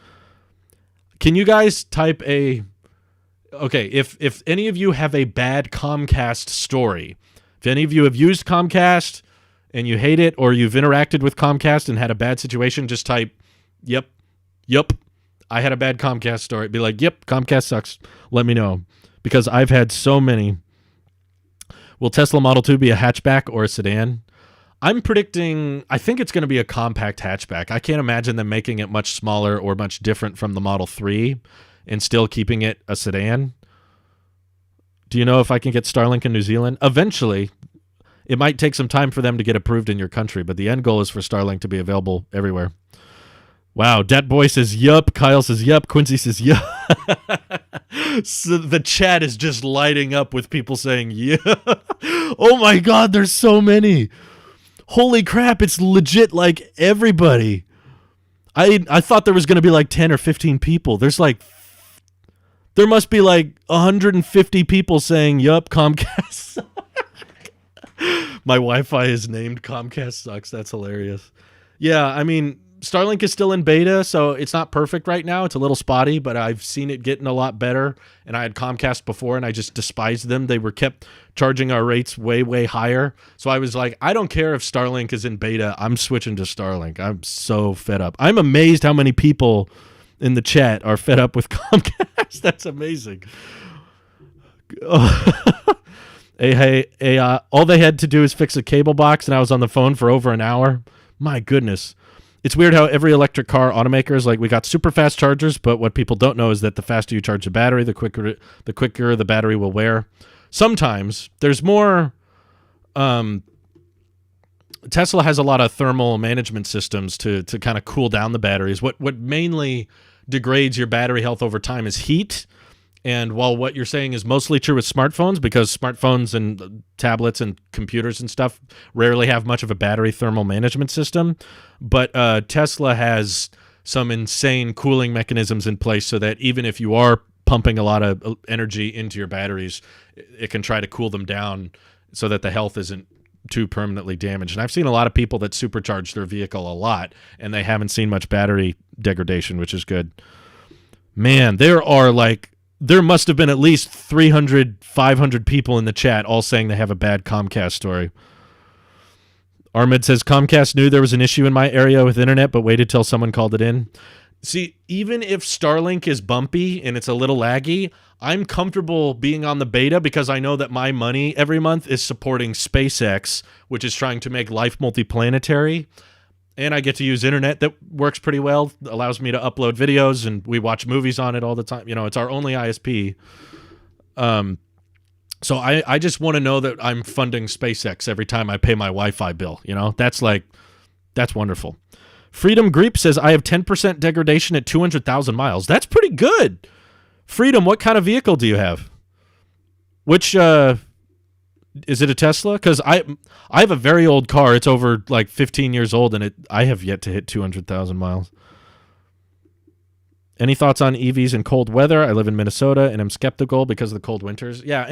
Can you guys type a... Okay, if any of you have a bad Comcast story, if any of you have used Comcast and you hate it, or you've interacted with Comcast and had a bad situation, just type, yep, I had a bad Comcast story. Be like, yep, Comcast sucks. Let me know. Because I've had so many... Will Tesla Model 2 be a hatchback or a sedan? I'm predicting, I think it's going to be a compact hatchback. I can't imagine them making it much smaller or much different from the Model 3 and still keeping it a sedan. Do you know if I can get Starlink in New Zealand? Eventually. It might take some time for them to get approved in your country, but the end goal is for Starlink to be available everywhere. Wow, Dat Boy says yup. Kyle says yup. Quincy says yup. So the chat is just lighting up with people saying yeah. Oh my god, there's so many. Holy crap, it's legit like everybody. I thought there was going to be like 10 or 15 people. There must be like 150 people saying yup, Comcast. My Wi-Fi is named Comcast sucks. That's hilarious. Yeah, I mean, Starlink is still in beta, so it's not perfect right now. It's a little spotty, but I've seen it getting a lot better. And I had Comcast before, and I just despised them. They were kept charging our rates way, way higher. So I was like, I don't care if Starlink is in beta. I'm switching to Starlink. I'm so fed up. I'm amazed how many people in the chat are fed up with Comcast. That's amazing. All they had to do is fix a cable box, and I was on the phone for over an hour. My goodness. It's weird how every electric car automaker is like, we got super fast chargers, but what people don't know is that the faster you charge the battery, the quicker the battery will wear. Sometimes there's more. Tesla has a lot of thermal management systems to kind of cool down the batteries. What mainly degrades your battery health over time is heat. And while what you're saying is mostly true with smartphones, because smartphones and tablets and computers and stuff rarely have much of a battery thermal management system, but Tesla has some insane cooling mechanisms in place so that even if you are pumping a lot of energy into your batteries, it can try to cool them down so that the health isn't too permanently damaged. And I've seen a lot of people that supercharge their vehicle a lot, and they haven't seen much battery degradation, which is good. Man, there must have been at least 300, 500 people in the chat all saying they have a bad Comcast story. Ahmed says, Comcast knew there was an issue in my area with internet, but waited till someone called it in. See, even if Starlink is bumpy and it's a little laggy, I'm comfortable being on the beta because I know that my money every month is supporting SpaceX, which is trying to make life multiplanetary. And I get to use internet that works pretty well, allows me to upload videos, and we watch movies on it all the time. You know, it's our only ISP. So I just want to know that I'm funding SpaceX every time I pay my Wi-Fi bill. You know, that's wonderful. Freedom Greep says, I have 10% degradation at 200,000 miles. That's pretty good. Freedom, what kind of vehicle do you have? Which, is it a Tesla? Because I have a very old car. It's over like 15 years old, and I have yet to hit 200,000 miles. Any thoughts on EVs in cold weather? I live in Minnesota, and I'm skeptical because of the cold winters. Yeah,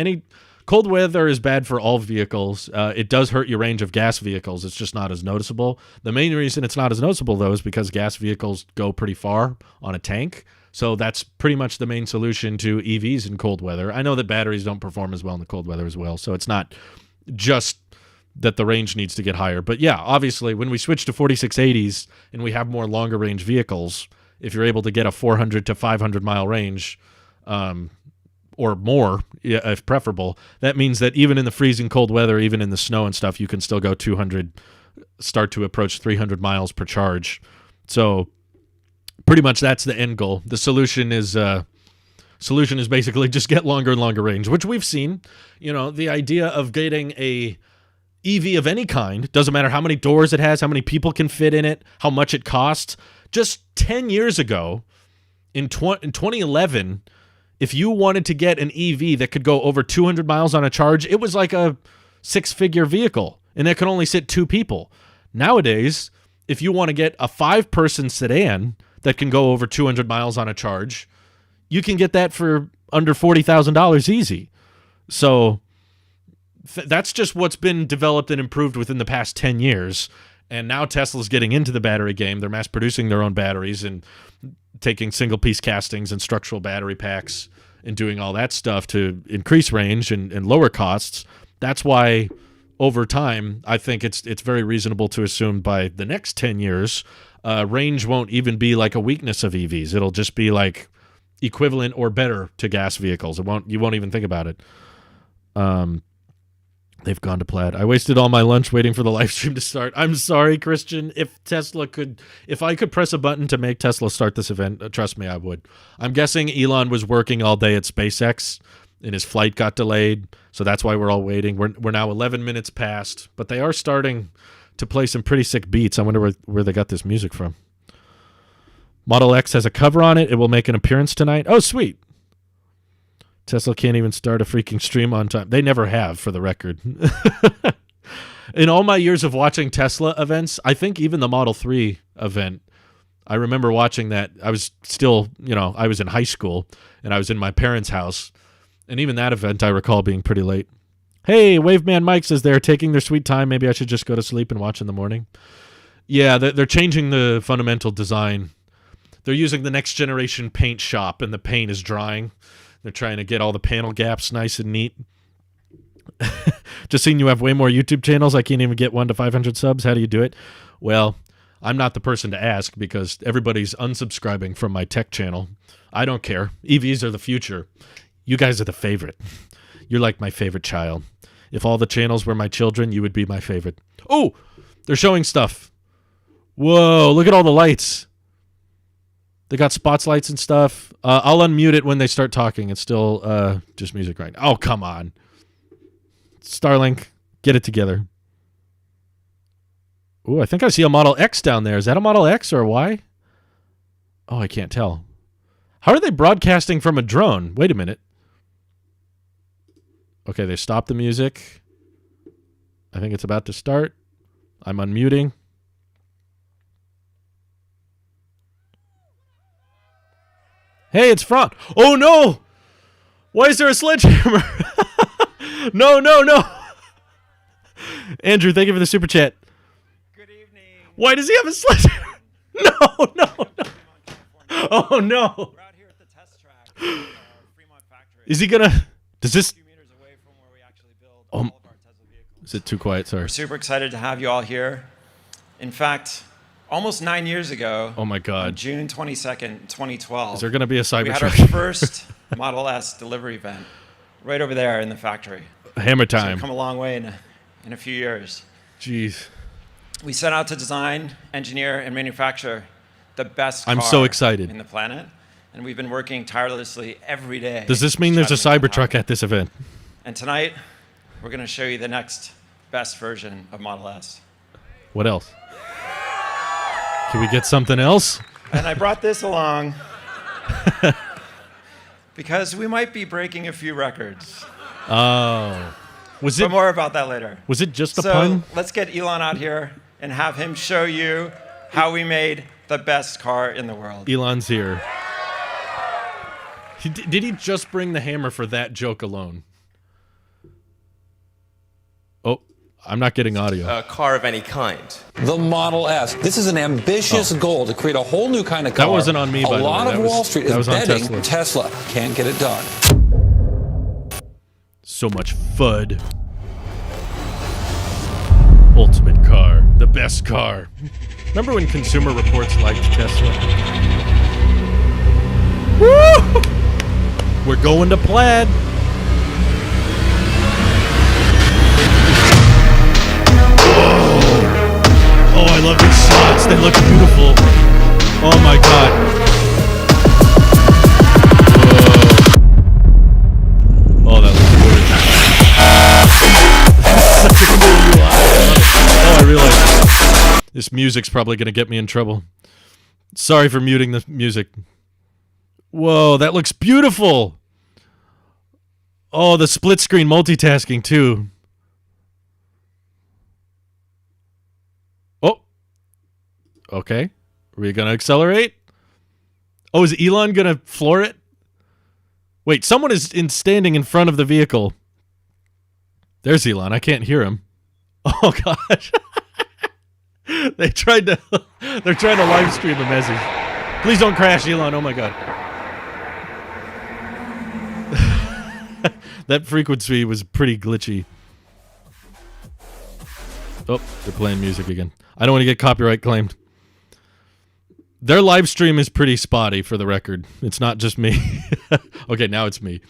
cold weather is bad for all vehicles. It does hurt your range of gas vehicles. It's just not as noticeable. The main reason it's not as noticeable, though, is because gas vehicles go pretty far on a tank. So that's pretty much the main solution to EVs in cold weather. I know that batteries don't perform as well in the cold weather as well, so it's not just that the range needs to get higher. But yeah, obviously, when we switch to 4680s and we have more longer range vehicles, if you're able to get a 400 to 500 mile range or more, if preferable, that means that even in the freezing cold weather, even in the snow and stuff, you can still go 200, start to approach 300 miles per charge. So pretty much that's the end goal. The solution is basically just get longer and longer range, which we've seen. You know, the idea of getting a EV of any kind, doesn't matter how many doors it has, how many people can fit in it, how much it costs. Just 10 years ago, in 2011, if you wanted to get an EV that could go over 200 miles on a charge, it was like a six-figure vehicle, and it could only sit two people. Nowadays, if you want to get a 5-person sedan that can go over 200 miles on a charge, you can get that for under $40,000 easy. So that's just what's been developed and improved within the past 10 years. And now Tesla's getting into the battery game. They're mass producing their own batteries and taking single-piece castings and structural battery packs and doing all that stuff to increase range and lower costs. That's why over time, I think it's very reasonable to assume by the next 10 years, range won't even be like a weakness of EVs. It'll just be like equivalent or better to gas vehicles. You won't even think about it. They've gone to Plaid. I wasted all my lunch waiting for the live stream to start. I'm sorry, Christian. If I could press a button to make Tesla start this event, trust me, I would. I'm guessing Elon was working all day at SpaceX and his flight got delayed. So that's why we're all waiting. We're now 11 minutes past, but they are starting to play some pretty sick beats. I wonder where they got this music from. Model X has a cover on it. It will make an appearance tonight. Oh, sweet. Tesla can't even start a freaking stream on time. They never have, for the record. In all my years of watching Tesla events, I think even the Model 3 event, I remember watching that. I was still, I was in high school, and I was in my parents' house. And even that event, I recall being pretty late. Hey, Waveman Mike says they're taking their sweet time. Maybe I should just go to sleep and watch in the morning. Yeah, they're changing the fundamental design. They're using the next generation paint shop, and the paint is drying. They're trying to get all the panel gaps nice and neat. Just seeing you have way more YouTube channels. I can't even get 1 to 500 subs. How do you do it? Well, I'm not the person to ask because everybody's unsubscribing from my tech channel. I don't care. EVs are the future. You guys are the favorite. You're like my favorite child. If all the channels were my children, you would be my favorite. Oh, they're showing stuff. Whoa, look at all the lights. They got spots lights and stuff. I'll unmute it when they start talking. It's still just music right now. Oh, come on. Starlink, get it together. Ooh, I think I see a Model X down there. Is that a Model X or a Y? Oh, I can't tell. How are they broadcasting from a drone? Wait a minute. Okay, they stopped the music. I think it's about to start. I'm unmuting. Hey, it's Franz. Oh, no. Why is there a sledgehammer? No. Andrew, thank you for the super chat. Good evening. Why does he have a sledgehammer? No. Oh, no. We're out here at the test track at our Fremont factory. Is he going to... Does this... A few meters away from where we actually build all of our Tesla vehicles. Is it too quiet? Sorry. We're super excited to have you all here. In fact, almost 9 years ago, Oh, my on God. June 22nd, 2012, Is there going to be a we had our Cybertruck? first Model S delivery event right over there in the factory. Hammer So we've time. come a long way in a few years. Jeez. We set out to design, engineer, and manufacture the best I'm car so excited. in the planet, and we've been working tirelessly every day. Does this mean to there's a try to make that Cybertruck happen. at this event? And tonight, we're going to show you the next best version of Model S. What else? Can we get something else? And I brought this along because we might be breaking a few records. Oh. Was But it more about that later. was it just a So pun? let's get Elon out here and have him show you how we made the best car in the world. Elon's here. Did he just bring the hammer for that joke alone? Oh, I'm not getting audio. A car of any kind. The Model S. This is an ambitious goal to create a whole new kind of car. That wasn't on me, by the A way. lot That of was- Wall Street that is was on betting Tesla. Tesla can't get it done. So much FUD. Ultimate car. The best car. Remember when Consumer Reports liked Tesla? Woo! We're going to Plaid. Oh, I love these shots. They look beautiful. Oh my god. Whoa. Oh, that looks good. Such a cool UI. Oh, I realize this music's probably going to get me in trouble. Sorry for muting the music. Whoa, that looks beautiful. Oh, the split screen multitasking too. Oh. Okay. Are we going to accelerate? Oh, is Elon going to floor it? Wait, someone is standing in front of the vehicle. There's Elon. I can't hear him. Oh gosh. They're trying to live stream a message. Please don't crash, Elon. Oh my god. That frequency was pretty glitchy. Oh, they're playing music again. I don't want to get copyright claimed. Their live stream is pretty spotty, for the record. It's not just me. Okay, now it's me.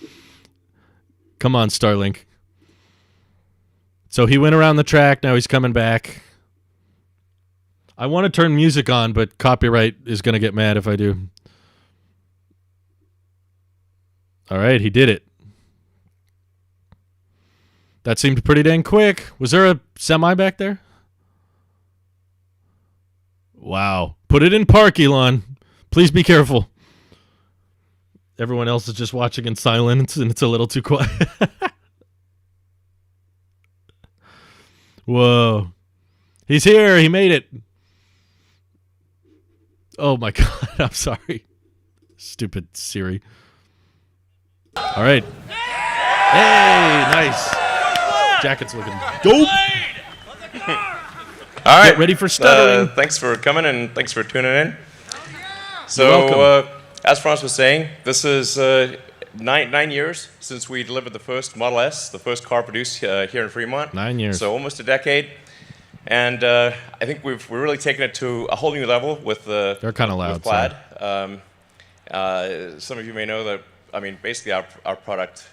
Come on, Starlink. So he went around the track. Now he's coming back. I want to turn music on, but copyright is going to get mad if I do. All right, he did it. That seemed pretty dang quick. Was there a semi back there? Wow. Put it in park, Elon. Please be careful. Everyone else is just watching in silence, and it's a little too quiet. Whoa. He's here. He made it. Oh, my God. I'm sorry. Stupid Siri. All right. Hey, nice. Jacket's looking dope. All right. Get ready for stuttering. Thanks for coming and thanks for tuning in. You're So, welcome. as Franz was saying, this is 9 years since we delivered the first Model S, the first car produced here in Fremont. 9 years. So almost a decade. And I think we're really taking it to a whole new level with the They're kinda loud, with Plaid. Some of you may know that, I mean, basically our product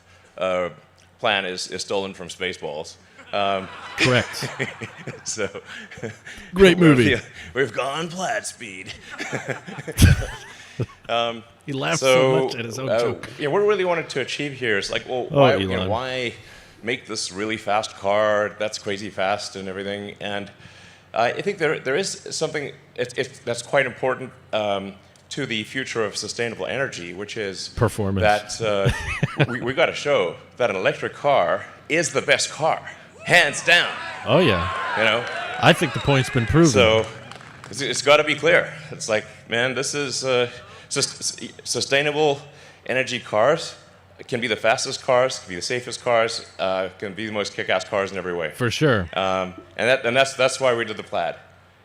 plan is stolen from Spaceballs. Correct. So Great movie. We've gone Plaid speed. He laughs so much at his own joke. What we really wanted to achieve here is like, well, Elon. why make this really fast car that's crazy fast and everything? And I think there is something that's quite important to the future of sustainable energy, which is performance. That we got to show that an electric car is the best car, hands down. Oh yeah. You know. I think the point's been proven. So it's got to be clear. It's like, man, this is sustainable energy cars. It can be the fastest cars, can be the safest cars, can be the most kick-ass cars in every way. For sure. And that's why we did the Plaid.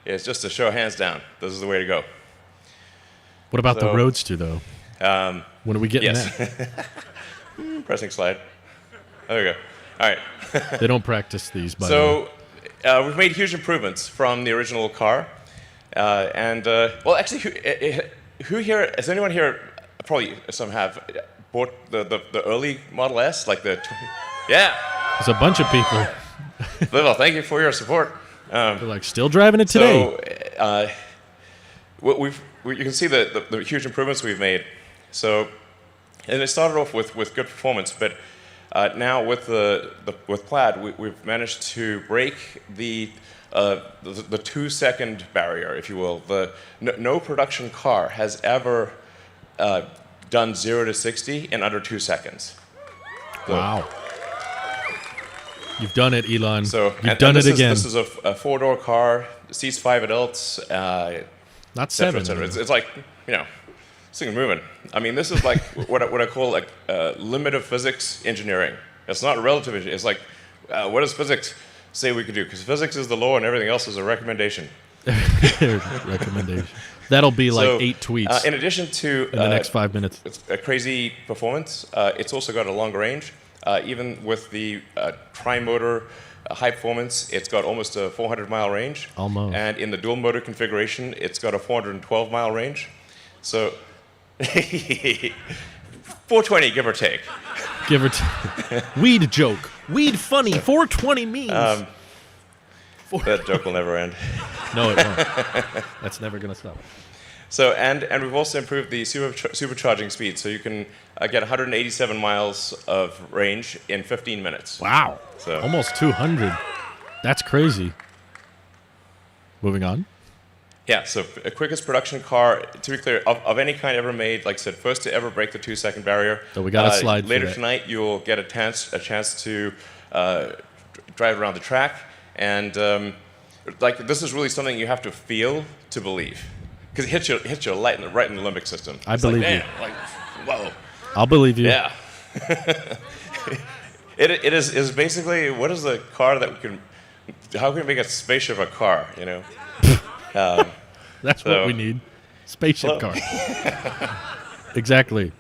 It's just to show hands down, this is the way to go. What about the Roadster, though? When are we getting that? Pressing slide. There we go. All right. They don't practice these, by the way. So we've made huge improvements from the original car. Well, actually, who here, has anyone here, probably some have, bought the early Model S? Like yeah. There's a bunch of people. Well, thank you for your support. They're like, still driving it today. So, you can see the huge improvements we've made. So, and it started off with good performance, but now with Plaid, we've managed to break the 2-second barrier, if you will. No production car has ever done 0 to 60 in under 2 seconds. Wow. You've done it, Elon. So, You've done it again. This is a 4-door car, seats 5 adults. Not 7. Et cetera. It's like, this thing is moving. I mean, this is like what I call like limit of physics engineering. It's not relative engineering. It's like, what does physics say we could do? Because physics is the law and everything else is a recommendation. Recommendation. That'll be like 8 tweets. In addition to in the next 5 minutes. It's a crazy performance. It's also got a longer range. Even with the tri-motor high performance, it's got almost a 400-mile range. Almost. And in the dual motor configuration, it's got a 412-mile range. So 420, give or take. Give or take. Weed joke. Weed funny. 420 means. That joke will never end. No, it won't. That's never going to stop. So, and we've also improved the supercharging speed, so you can get 187 miles of range in 15 minutes. Wow. So almost 200. That's crazy. Moving on. Yeah, so quickest production car, to be clear, of any kind ever made, like I said, first to ever break the 2-second barrier. So we got a slide later for that. tonight, you'll get a chance to drive around the track, and like this is really something you have to feel to believe, because it hits you right in the limbic system. I believe you. Like, whoa. I'll believe you. Yeah. It is basically, what is the car that we can? How can we make a spaceship a car? That's what we need. Spaceship car. Exactly.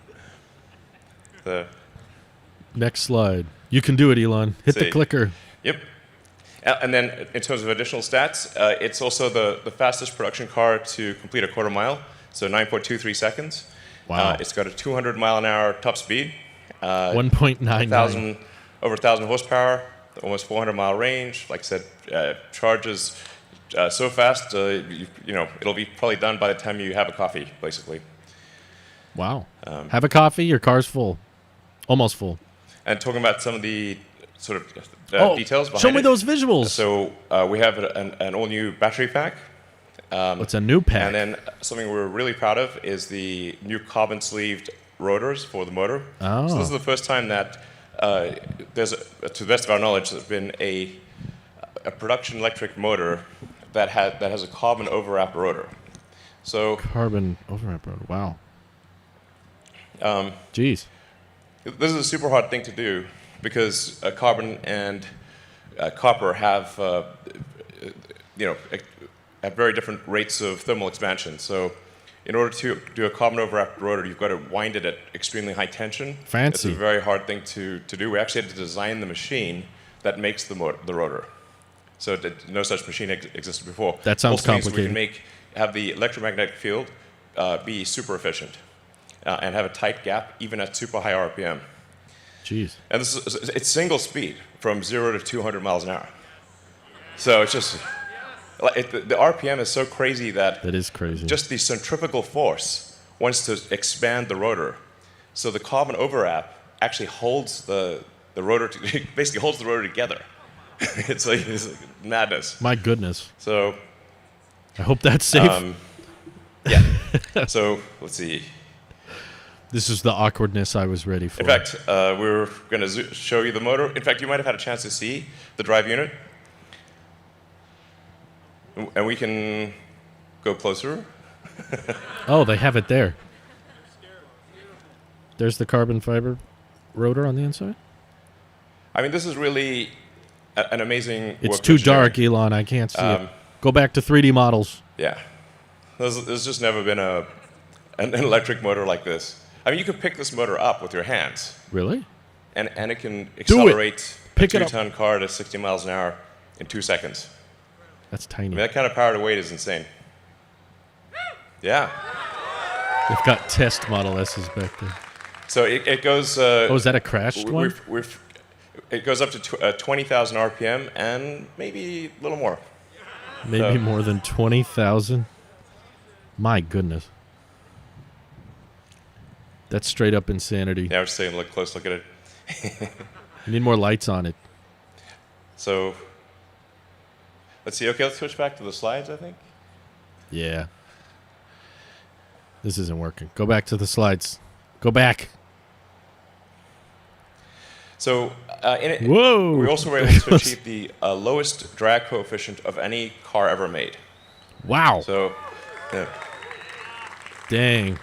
Next slide. You can do it, Elon. Hit the clicker. Yep. And then in terms of additional stats, it's also the fastest production car to complete a quarter mile, so 9.23 seconds. Wow. It's got a 200-mile-an-hour top speed. 1.99. Over 1,000 horsepower, almost 400-mile range. Like I said, charges so fast, it'll be probably done by the time you have a coffee, basically. Wow. Have a coffee, your car's full. Almost full. And talking about some of the sort of details behind it. Show me those visuals. So we have an all-new battery pack. What's a new pack? And then something we're really proud of is the new carbon-sleeved rotors for the motor. Oh. So this is the first time that to the best of our knowledge, there's been a production electric motor that has a carbon overwrapped rotor. So carbon overwrapped rotor. Wow. Jeez. This is a super hard thing to do because carbon and copper have have very different rates of thermal expansion. So in order to do a carbon overwrapped rotor, you've got to wind it at extremely high tension. Fancy. It's a very hard thing to do. We actually had to design the machine that makes the rotor. So no such machine existed before. That sounds also complicated. We can have the electromagnetic field be super efficient and have a tight gap even at super high RPM. Jeez. And it's single speed from 0 to 200 miles an hour. So it's just, the RPM is so crazy that That is crazy. just the centrifugal force wants to expand the rotor. So the carbon overwrap actually holds the rotor, basically holds the rotor together. It's like madness. My goodness. So, I hope that's safe. yeah. So let's see. This is the awkwardness I was ready for. In fact, we were going to show you the motor. In fact, you might have had a chance to see the drive unit. And we can go closer. Oh, they have it there. There's the carbon fiber rotor on the inside. I mean, this is really an amazing It's work of too engineering. dark, Elon. I can't see it. Go back to 3D models. Yeah. There's just never been an electric motor like this. I mean, you could pick this motor up with your hands, Really? and it can accelerate Pick a it up. 2-ton car to 60 miles an hour in 2 seconds. That's I tiny. mean, that kind of power to weight is insane. Yeah. They've got test Model S's back there. So it goes. Oh, is that a crashed one? It goes up to 20,000 RPM and maybe a little more. Maybe more than 20,000. My goodness. That's straight up insanity. Yeah, I was taking a close look at it. You need more lights on it. So let's see. Okay, let's switch back to the slides, I think. Yeah. This isn't working. Go back to the slides. Go back. So Whoa. we also were able to achieve the lowest drag coefficient of any car ever made. Wow. So, yeah. Dang.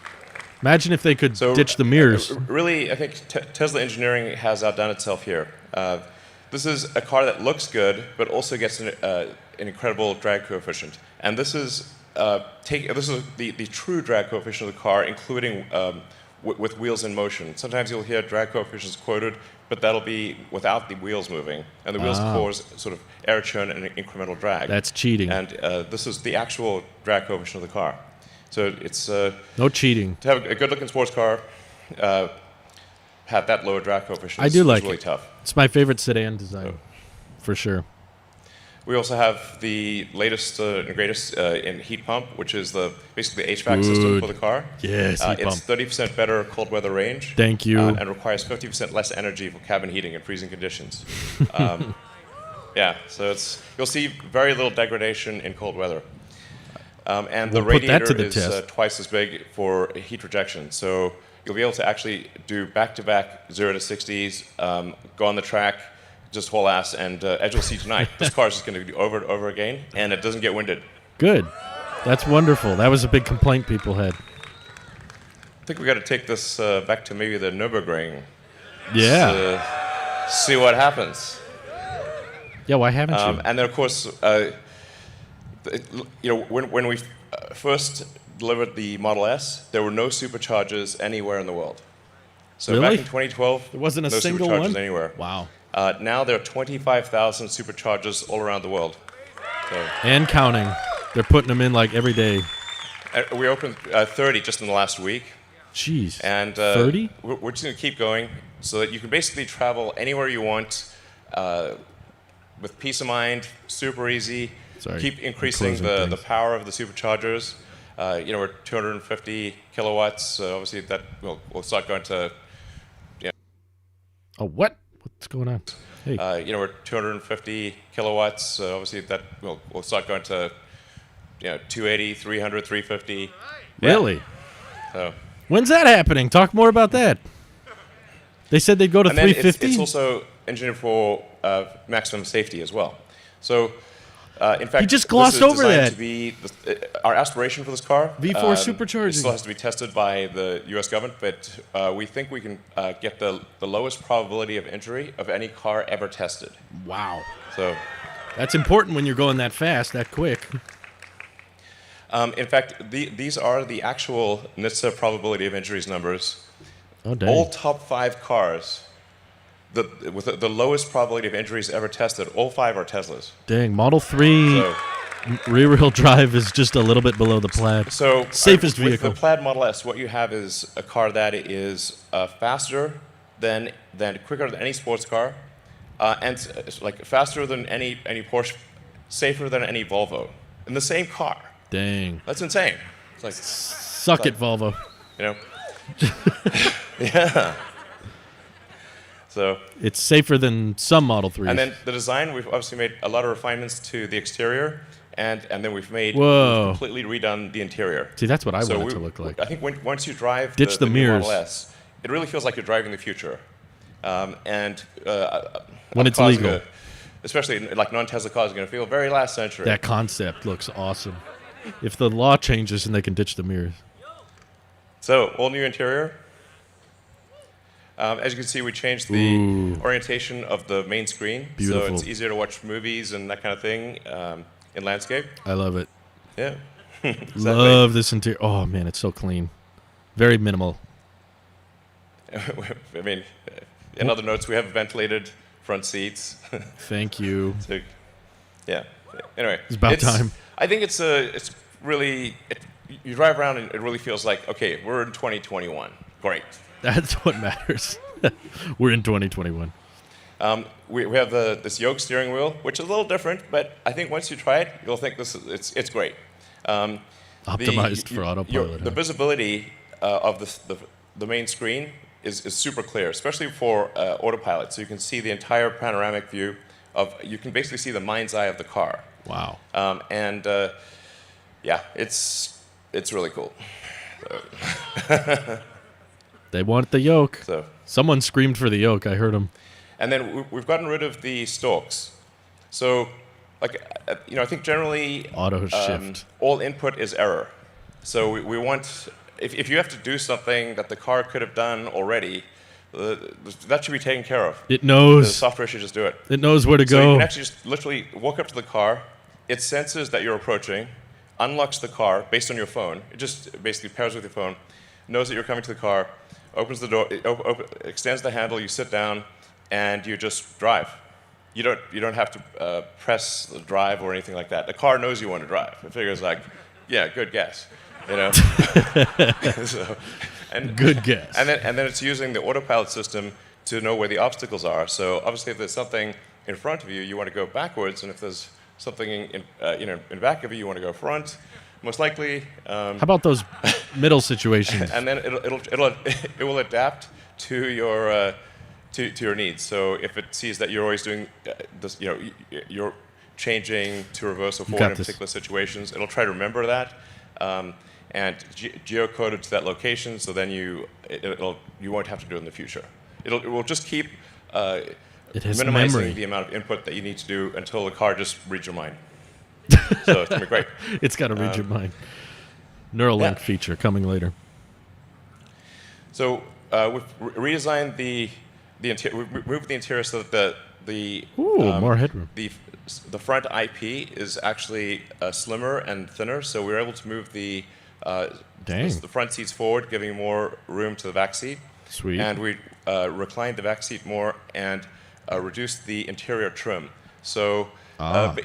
Imagine if they could So ditch the mirrors. Really, I think Tesla engineering has outdone itself here. This is a car that looks good, but also gets an incredible drag coefficient. And this is the true drag coefficient of the car, including with wheels in motion. Sometimes you'll hear drag coefficients quoted, but that'll be without the wheels moving, and the wheels cause sort of air churn and incremental drag. That's cheating. And this is the actual drag coefficient of the car. So it's No cheating. to have a good-looking sports car, have that lower drag coefficient. I do like is really it. tough. It's my favorite sedan design, for sure. We also have the latest and greatest in heat pump, which is basically the HVAC system for the car. Yes, heat it's pump. 30% better cold weather range. Thank you. And requires 50% less energy for cabin heating in freezing conditions. Yeah, so you'll see very little degradation in cold weather. And the We'll put that radiator to the is test. twice as big for heat rejection. So you'll be able to actually do back-to-back 0 to 60s, go on the track, just haul ass, and as you'll see tonight, this car is just going to do over and over again, and it doesn't get winded. Good. That's wonderful. That was a big complaint people had. I think we got to take this back to maybe the Nürburgring. Yeah. See what happens. Yeah, why haven't you? And then, of course, when we first delivered the Model S, there were no superchargers anywhere in the world. So Really? back in 2012, There wasn't a no single superchargers one? anywhere. Wow. Now there are 25,000 superchargers all around the world. So, And counting. They're putting them in like every day. we opened 30 just in the last week. Jeez. And 30? we're just going to keep going so that you can basically travel anywhere you want with peace of mind, super easy. Sorry, Keep I'm increasing closing the things. power of the superchargers. We're 250 kilowatts. So obviously that we'll start going to. Oh, what? What's going on? Hey. We're 250 kilowatts. So obviously that we'll start going to. 280, 300, 350. Yeah. Really? So. When's that happening? Talk more about that. They said they'd go to And then 350? it's also engineered for maximum safety as well. So, in fact, You just glossed this is over designed that. To be our aspiration for this car. V4 It supercharging. still has to be tested by the U.S. government, but we think we can get the lowest probability of injury of any car ever tested. Wow. So, That's important when you're going that fast, that quick. in fact, these are the actual NHTSA probability of injuries numbers. Oh, dang. All top 5 cars. With the lowest probability of injuries ever tested, all 5 are Teslas. Dang, Model 3 So, rear-wheel drive is just a little bit below the Plaid. So Safest with vehicle. the Plaid Model S, what you have is a car that is faster, quicker than any sports car, and it's like faster than any Porsche, safer than any Volvo in the same car. Dang. That's insane. It's like, Suck it, Volvo. you know. Yeah. So It's safer than some Model 3s. and then the design, we've obviously made a lot of refinements to the exterior, and then we've Whoa. completely redone the interior. See, that's what I want it we- to look like. I think once you drive Ditch the new mirrors. Model S, it really feels like you're driving the future. When other it's cars are legal. gonna- especially like non-Tesla cars, are going to feel very last century. That concept looks awesome. If the law changes and they can ditch the mirrors. So, all new interior. As you can see, we changed the orientation of the main screen. Beautiful. So it's easier to watch movies and that kind of thing in landscape. I love it. Yeah. Exactly. Love this interior. Oh, man, it's so clean. Very minimal. I mean, in other notes, we have ventilated front seats. Thank you. So, yeah. Anyway, It's about time. I think it's really. You drive around and it really feels like, okay, we're in 2021. Great. That's what matters. We're in 2021. We have this yoke steering wheel, which is a little different, but I think once you try it, you'll think it's great. Optimized for autopilot. The huh? visibility of the main screen is super clear, especially for autopilot. So you can see the entire panoramic view you can basically see the mind's eye of the car. Wow. Yeah, it's really cool. They want the yoke. So, Someone screamed for the yoke. I heard him. and then we've gotten rid of the stalks. So, like, I think generally Auto shift. all input is error. So we want, if you have to do something that the car could have done already, that should be taken care of. It The knows. software should just do it. It knows where to So you go. can actually just literally walk up to the car. It senses that you're approaching, unlocks the car based on your phone. It just basically pairs with your phone, knows that you're coming to the car, opens the door, extends the handle. You sit down, and you just drive. You don't have to press the drive or anything like that. The car knows you want to drive. It figures like, yeah, good guess, you know. Good guess. And then it's using the autopilot system to know where the obstacles are. So obviously, if there's something in front of you, you want to go backwards, and if there's something in back of you, you want to go front. Most likely. How about those middle situations? And then it will adapt to your to your needs. So if it sees that you're always doing this, you're changing to reverse or got forward in this. particular situations, it'll try to remember that. And geocode it to that location, so then you won't have to do it in the future. It will just keep It has minimizing memory. the amount of input that you need to do until the car just reads your mind. So it's gonna be great. It's got to read your mind. Neuralink yeah. feature coming later. So we've redesigned the interior. We moved the interior so that the More headroom. the front IP is actually slimmer and thinner. So we were able to move the front seats forward, giving more room to the back seat. Sweet. And we reclined the back seat more and reduced the interior trim. So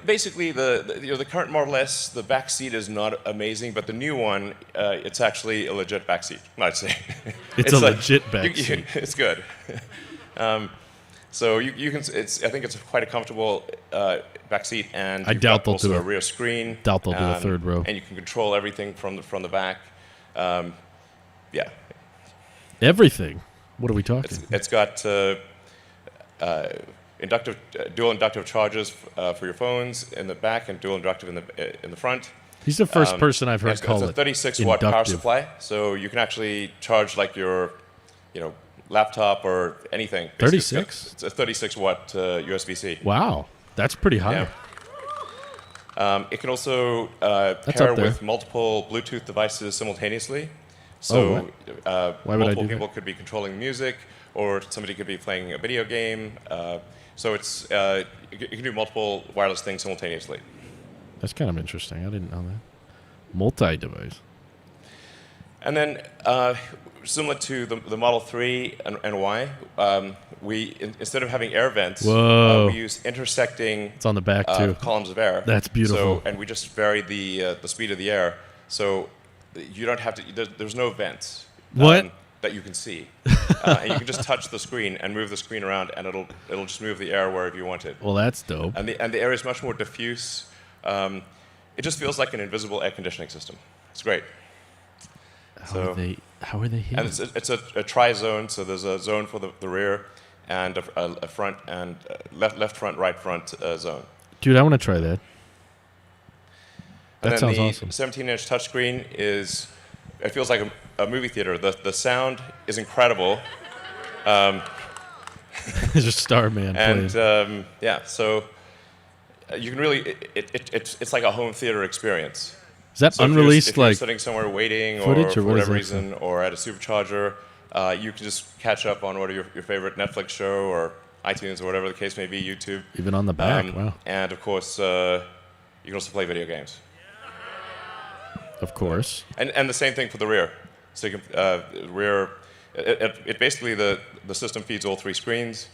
basically, the current Model S, the back seat is not amazing, but the new one, it's actually a legit back seat. I'd say It's a legit back seat. It's good. So you can. I think it's quite a comfortable back seat, and I you've doubt got they'll also do a it. rear screen. Doubt they'll do a third row. And you can control everything from the back. Yeah. Everything. What are we talking? It's got dual inductive chargers for your phones in the back and dual inductive in the front. He's the first person I've heard It's call a it 36-watt power inductive. supply, so you can actually charge like your, laptop or anything. Basically, 36? It's a 36-watt USB-C. Wow, that's pretty high. Yeah. It can also up pair there. with multiple Bluetooth devices simultaneously. Oh, So Why would I multiple do people that? could be controlling music, or somebody could be playing a video game. So it's you can do multiple wireless things simultaneously. That's kind of interesting. I didn't know that. Multi-device. And then, similar to the Model 3 and Y, instead of having air vents, Whoa. we use intersecting It's on the back too. columns of air. That's beautiful. So, and we just vary the speed of the air, so you don't have to. There's no vents. What? that you can see, and you can just touch the screen and move the screen around, and it'll just move the air wherever you want it. Well, that's dope. And the air is much more diffuse. It just feels like an invisible air conditioning system. It's great. How are they hidden? And it's a tri-zone, so there's a zone for the rear, and a front and left front, right front zone. Dude, I want to try that. That sounds awesome. The 17-inch touchscreen it feels like a movie theater. The sound is incredible. Just Starman and playing. So you can really it's like a home theater experience. Is that So unreleased if you're like sitting somewhere waiting footage, or or for what is whatever that reason, or at a supercharger, you can just catch up on what are your favorite Netflix show or iTunes or whatever the case may be, YouTube. even on the back? Wow. And of course, you can also play video games. Of course. And the same thing for the rear. So you can rear. It basically the system feeds all 3 screens,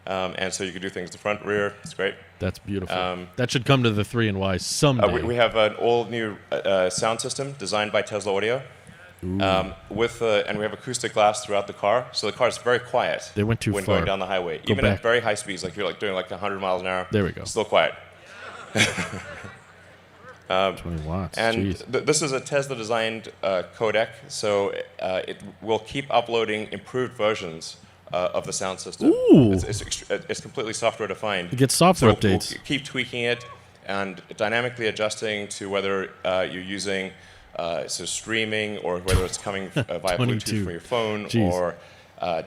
and so you can do things the front, rear. It's great. That's beautiful. That should come to the 3-in-Y someday. We have an all-new sound system designed by Tesla Audio, and we have acoustic glass throughout the car, so the car is very quiet. They went too when far. going down the highway, Go even back. at very high speeds, like you're like doing like 100 miles an hour. There we go. Still quiet. 20 watts. And Jeez. this is a Tesla-designed codec, so it will keep uploading improved versions of the sound system. Ooh. It's completely software-defined. You get software So updates. we'll keep tweaking it and dynamically adjusting to whether you're using streaming or whether it's coming via 22. Bluetooth from your phone. Jeez. Or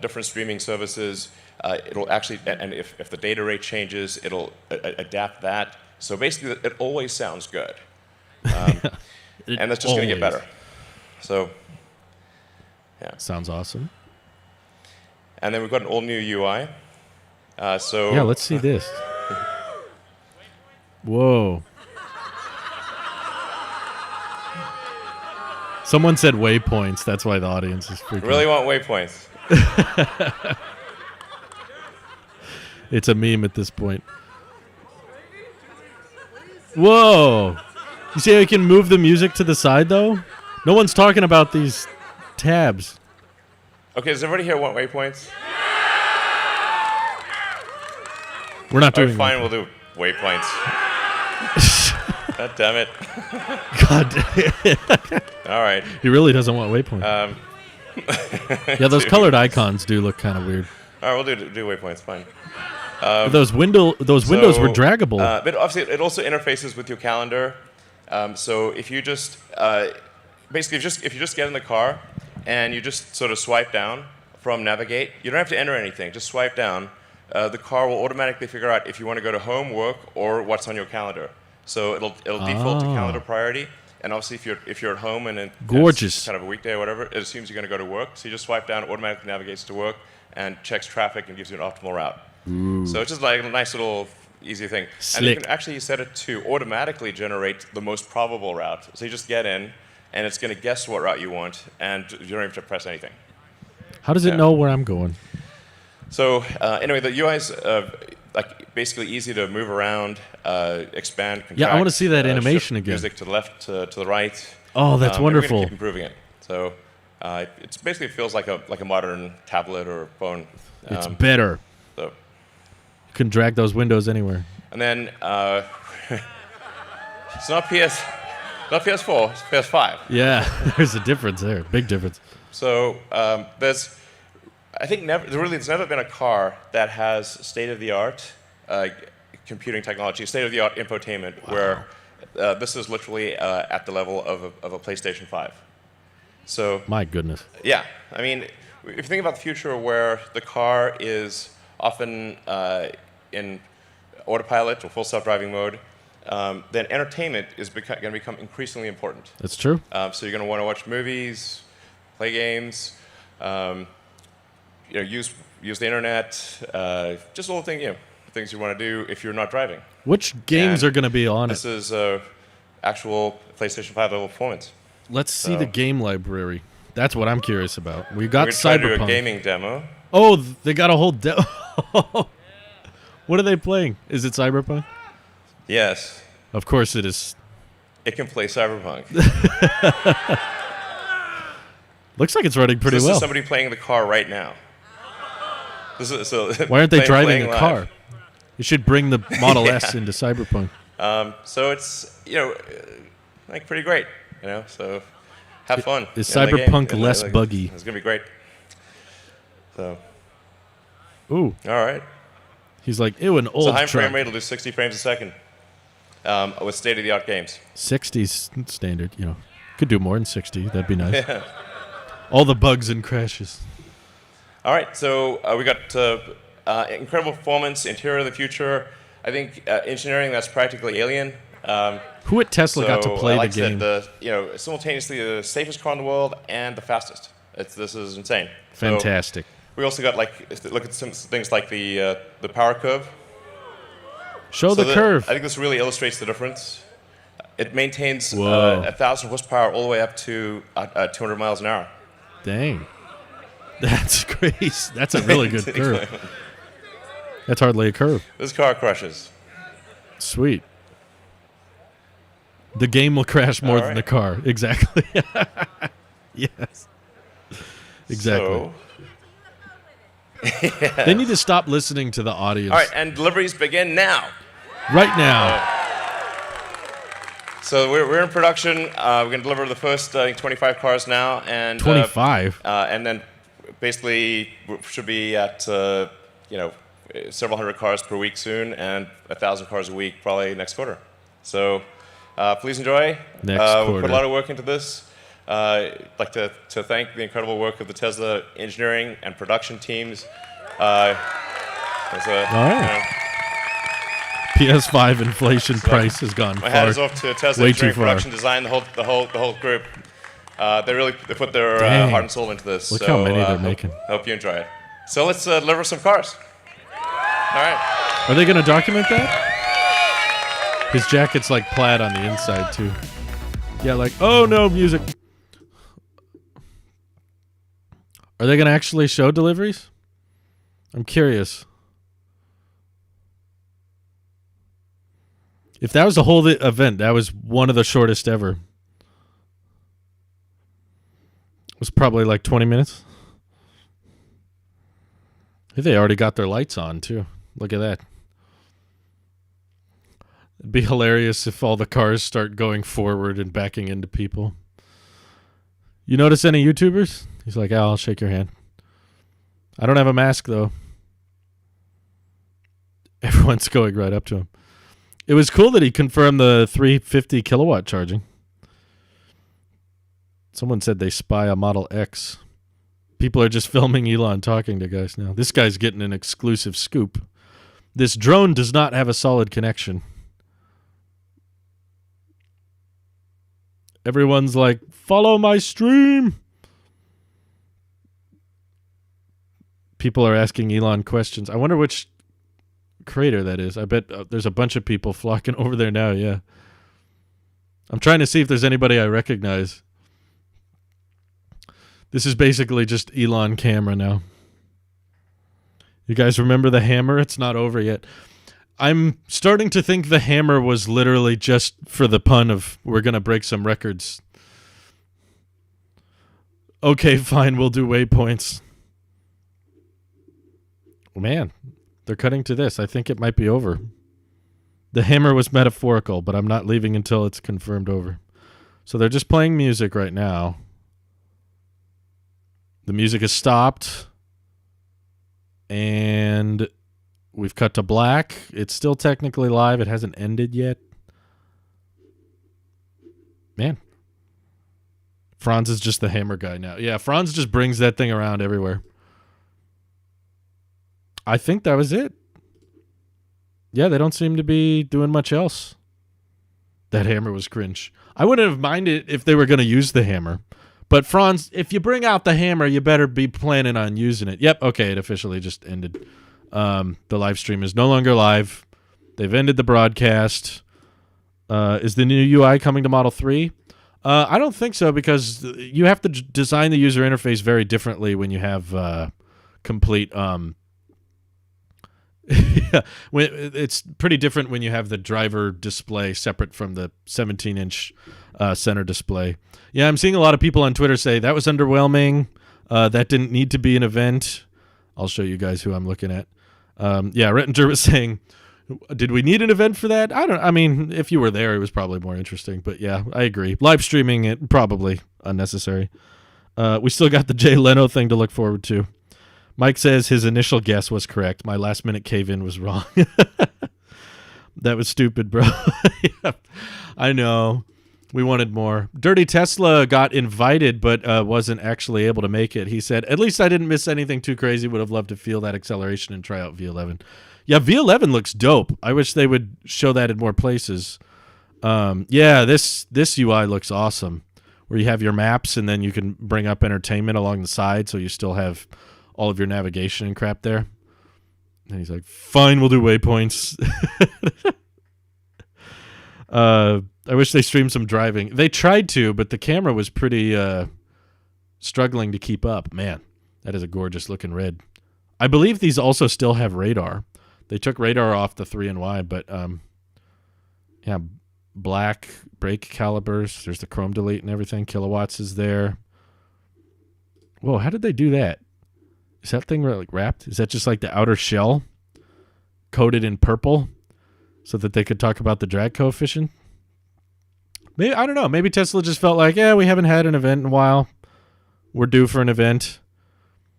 different streaming services. It'll actually, and if the data rate changes, it'll adapt that. So basically, it always sounds good. And that's just going to get better. So, yeah. Sounds awesome. And then we've got an all-new UI. Yeah, let's see this. Whoa. Someone said waypoints. That's why the audience is freaking Really out. want waypoints. It's a meme at this point. Whoa. You see how you can move the music to the side, though? No one's talking about these tabs. Okay, does everybody here want waypoints? We're not All doing right, fine, we'll do waypoints. God damn it. God damn. All right. He really doesn't want waypoints. Yeah, those colored icons do look kind of weird. All right, we'll do waypoints, fine. Those windows were draggable. But obviously, it also interfaces with your calendar. So if you just basically if you just get in the car and you just sort of swipe down from Navigate, you don't have to enter anything. Just swipe down. The car will automatically figure out if you want to go to home, work, or what's on your calendar. So it'll default to calendar priority. And obviously, if you're at home and Gorgeous. it's kind of a weekday or whatever, it assumes you're going to go to work. So you just swipe down, it automatically navigates to work, and checks traffic and gives you an optimal route. So it's just like a nice little easy thing. Slick. And you can actually set it to automatically generate the most probable route. So you just get in, and it's going to guess what route you want, and you don't have to press anything. How does it know where I'm going? So anyway, the UI is like basically easy to move around, expand, contract. Yeah, I wanna see that animation shift again. Music to the left, to the right. Oh, that's and we're gonna wonderful. keep improving it. So it basically feels like a modern tablet or phone. It's better. So. You can drag those windows anywhere. And then it's not PS4, it's PS5. Yeah, there's a difference there. Big difference. So there's never been a car that has state-of-the-art computing technology, state-of-the-art infotainment, where this is literally at the level of a PlayStation 5. So My goodness. yeah, I mean, if you think about the future where the car is often in autopilot or full self-driving mode, then entertainment is going to become increasingly important. That's true. So you're going to want to watch movies, play games, use the internet, just all the things you want to do if you're not driving. Which games And are going to be on This it? is actual PlayStation 5 level performance. Let's see the game library. That's what I'm curious about. We got We're trying to do a Cyberpunk. gaming demo. Oh, they got a whole demo. What are they playing? Is it Cyberpunk? Yes, Of course it is. it can play Cyberpunk. Looks like it's running pretty this well. is somebody playing the car right now. Why aren't they driving playing a live. car? You should bring the Model S into Cyberpunk. So it's like pretty great. So have fun. Is in the game. Cyberpunk less buggy? It's gonna be great. So Ooh, all right. he's like, ew, an So old high frame truck. rate will do 60 frames a second with state-of-the-art games. 60's standard, Could do more than 60. That'd be nice. All the bugs and crashes. All right, so we got incredible performance, interior of the future. I think engineering that's practically alien. Who at Tesla got to play like the game? I said, simultaneously the safest car in the world and the fastest. This is insane. So Fantastic. we also got look at some things like the power curve. Show the curve. I think this really illustrates the difference. It maintains Whoa. 1,000 horsepower all the way up to 200 miles an hour. Dang. That's crazy. That's a really good curve. That's hardly a curve. This car crushes. Sweet. The game will crash more than right. the car. Exactly. Yes. Exactly. So, They need to stop listening to the audience. all right, and deliveries begin now. Right now. So we're in production. We're going to deliver the first 25 cars now, and 25. and then basically we should be at several hundred cars per week soon, and 1,000 cars a week probably next quarter. So please enjoy. Next We put quarter. a lot of work into this. I'd like to thank the incredible work of the Tesla engineering and production teams. All right. PS5 inflation price has gone My hat is far. off to Tesla way engineering, too far. production, design, the whole group. They put their Dang. heart and soul into this. Look so, how many they're making. Hope you enjoy it. So let's deliver some cars. All right. Are they going to document that? His jacket's like plaid on the inside, too. Yeah, like, oh no, music. Are they going to actually show deliveries? I'm curious. If that was the whole event, that was one of the shortest ever. It was probably like 20 minutes. I think they already got their lights on, too. Look at that. It'd be hilarious if all the cars start going forward and backing into people. You notice any YouTubers? He's like, I'll shake your hand. I don't have a mask, though. Everyone's going right up to him. It was cool that he confirmed the 350 kilowatt charging. Someone said they spy a Model X. People are just filming Elon talking to guys now. This guy's getting an exclusive scoop. This drone does not have a solid connection. Everyone's like, follow my stream. People are asking Elon questions. I wonder which creator that is. I bet there's a bunch of people flocking over there now, yeah. I'm trying to see if there's anybody I recognize. This is basically just Elon camera now. You guys remember the hammer? It's not over yet. I'm starting to think the hammer was literally just for the pun of we're going to break some records. Okay, fine, we'll do waypoints. Man, they're cutting to this. I think it might be over. The hammer was metaphorical, but I'm not leaving until it's confirmed over. So they're just playing music right now. The music has stopped. And we've cut to black. It's still technically live. It hasn't ended yet. Man. Franz is just the hammer guy now. Yeah, Franz just brings that thing around everywhere. I think that was it. Yeah, they don't seem to be doing much else. That hammer was cringe. I wouldn't have minded if they were going to use the hammer. But Franz, if you bring out the hammer, you better be planning on using it. Yep, okay, it officially just ended. The live stream is no longer live. They've ended the broadcast. Is the new UI coming to Model 3? I don't think so, because you have to design the user interface very differently when you have complete Yeah, it's pretty different when you have the driver display separate from the 17-inch center display. Yeah, I'm seeing a lot of people on Twitter say that was underwhelming. That didn't need to be an event. I'll show you guys who I'm looking at. Yeah, Rettinger was saying, did we need an event for that? I mean, if you were there, it was probably more interesting. But yeah, I agree. Live streaming it, probably unnecessary. We still got the Jay Leno thing to look forward to. Mike says his initial guess was correct. My last minute cave-in was wrong. That was stupid, bro. Yeah, I know. We wanted more. Dirty Tesla got invited, but wasn't actually able to make it. He said, at least I didn't miss anything too crazy. Would have loved to feel that acceleration and try out V11. Yeah, V11 looks dope. I wish they would show that in more places. Yeah, this UI looks awesome, where you have your maps and then you can bring up entertainment along the side, so you still have all of your navigation and crap there. And he's like, fine, we'll do waypoints. I wish they streamed some driving. They tried to, but the camera was pretty struggling to keep up. Man, that is a gorgeous looking red. I believe these also still have radar. They took radar off the 3NY, but yeah, black brake calipers. There's the chrome delete and everything. Kilowatts is there. Whoa, how did they do that? Is that thing like wrapped? Is that just like the outer shell coated in purple so that they could talk about the drag coefficient? Maybe, I don't know. Maybe Tesla just felt like, yeah, we haven't had an event in a while. We're due for an event.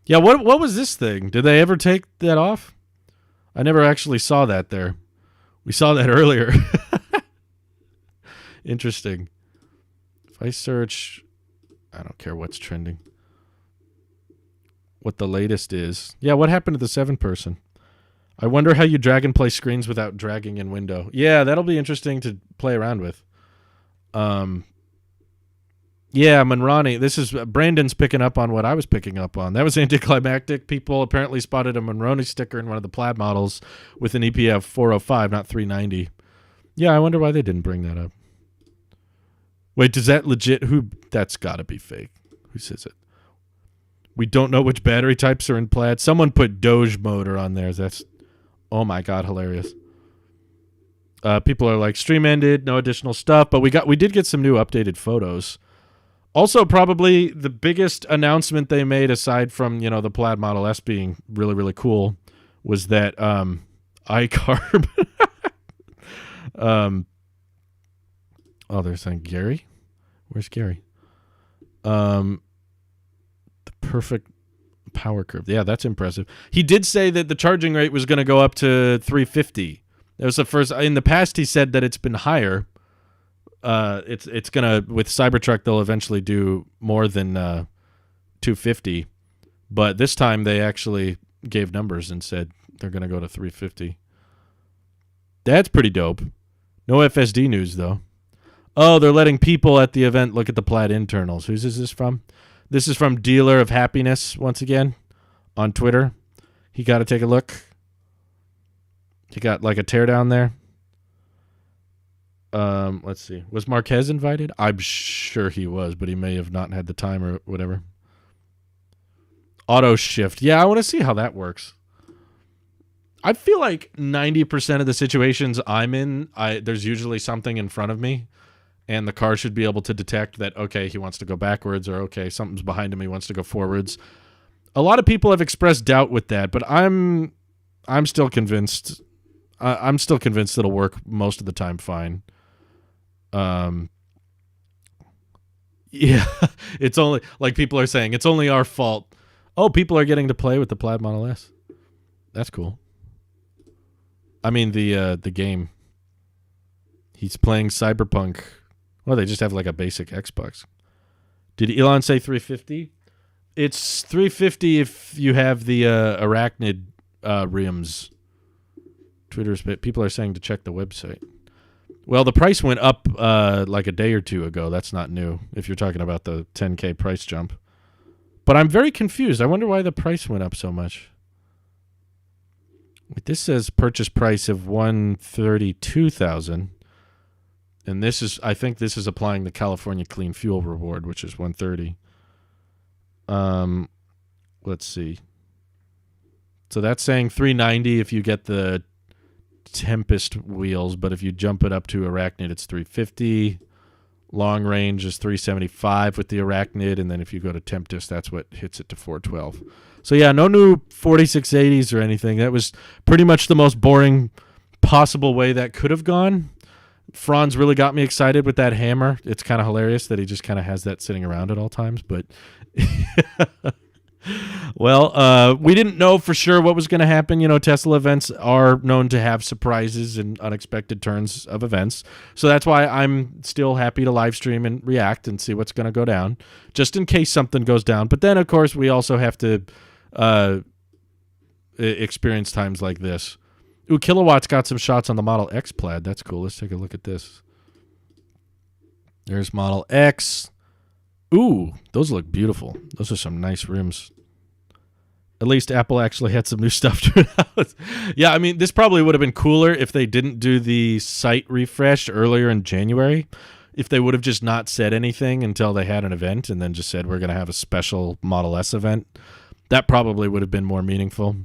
Yeah, what was this thing? Did they ever take that off? I never actually saw that there. We saw that earlier. Interesting. If I search, I don't care what's trending. What the latest is. Yeah, what happened to the 7-person? I wonder how you drag and play screens without dragging in window. Yeah, that'll be interesting to play around with. Yeah, Monroney. This is Brandon's picking up on what I was picking up on. That was anticlimactic. People apparently spotted a Monroney sticker in one of the Plaid models with an EPF 405, not 390. Yeah, I wonder why they didn't bring that up. Wait, does that legit? That's got to be fake. Who says it? We don't know which battery types are in Plaid. Someone put Doge motor on there. That's, oh my God, hilarious. People are like, stream ended, no additional stuff, but we did get some new updated photos. Also, probably the biggest announcement they made, aside from, the Plaid Model S being really, really cool, was that iCarb. Oh, they're saying Gary? Where's Gary? The perfect power curve. Yeah, that's impressive. He did say that the charging rate was going to go up to 350. That was the first. In the past, he said that it's been higher. It's gonna, with Cybertruck, they'll eventually do more than 250, but this time they actually gave numbers and said they're gonna go to 350. That's pretty dope. No FSD news though. Oh, they're letting people at the event look at the Plaid internals. Whose is this from? This is from Dealer of Happiness once again on Twitter. He got to take a look. He got like a teardown there. Let's see. Was Marquez invited? I'm sure he was, but he may have not had the time or whatever. Auto shift. Yeah, I want to see how that works. I feel like 90% of the situations I'm in, there's usually something in front of me, and the car should be able to detect that, okay, he wants to go backwards, or okay, something's behind him, he wants to go forwards. A lot of people have expressed doubt with that, but I'm still convinced. I'm still convinced it'll work most of the time fine. Yeah, it's only, like people are saying, it's only our fault. Oh, people are getting to play with the Plaid Model S. That's cool. I mean, the game. He's playing Cyberpunk. Well, they just have like a basic Xbox. Did Elon say 350? It's 350 if you have the Arachnid rims. People are saying to check the website. Well, the price went up like a day or two ago. That's not new, if you're talking about the 10K price jump. But I'm very confused. I wonder why the price went up so much. This says purchase price of $132,000, and this is, I think this is applying the California Clean Fuel Reward, which is $130,000. Let's see. So that's saying 390 if you get the Tempest wheels, but if you jump it up to Arachnid, it's 350. Long range is 375 with the Arachnid, and then if you go to Tempest, that's what hits it to 412. So yeah, no new 4680s or anything. That was pretty much the most boring possible way that could have gone. Franz really got me excited with that hammer. It's kind of hilarious that he just kind of has that sitting around at all times, but well, we didn't know for sure what was going to happen. You know, Tesla events are known to have surprises and unexpected turns of events. So that's why I'm still happy to live stream and react and see what's going to go down, just in case something goes down. But then, of course, we also have to experience times like this. Ooh, Kilowatt's got some shots on the Model X Plaid. That's cool. Let's take a look at this. There's Model X. Ooh, those look beautiful. Those are some nice rims. At least Apple actually had some new stuff to out. Yeah, I mean, this probably would have been cooler if they didn't do the site refresh earlier in January. If they would have just not said anything until they had an event and then just said, we're going to have a special Model S event. That probably would have been more meaningful.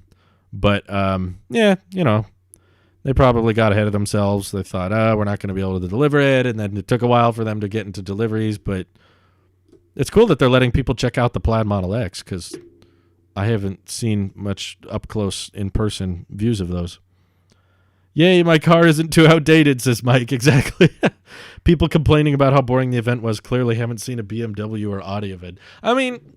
But, yeah, you know, they probably got ahead of themselves. They thought, we're not going to be able to deliver it. And then it took a while for them to get into deliveries. But it's cool that they're letting people check out the Plaid Model X because I haven't seen much up-close, in-person views of those. Yay, my car isn't too outdated, says Mike. Exactly. People complaining about how boring the event was clearly haven't seen a BMW or Audi event. I mean,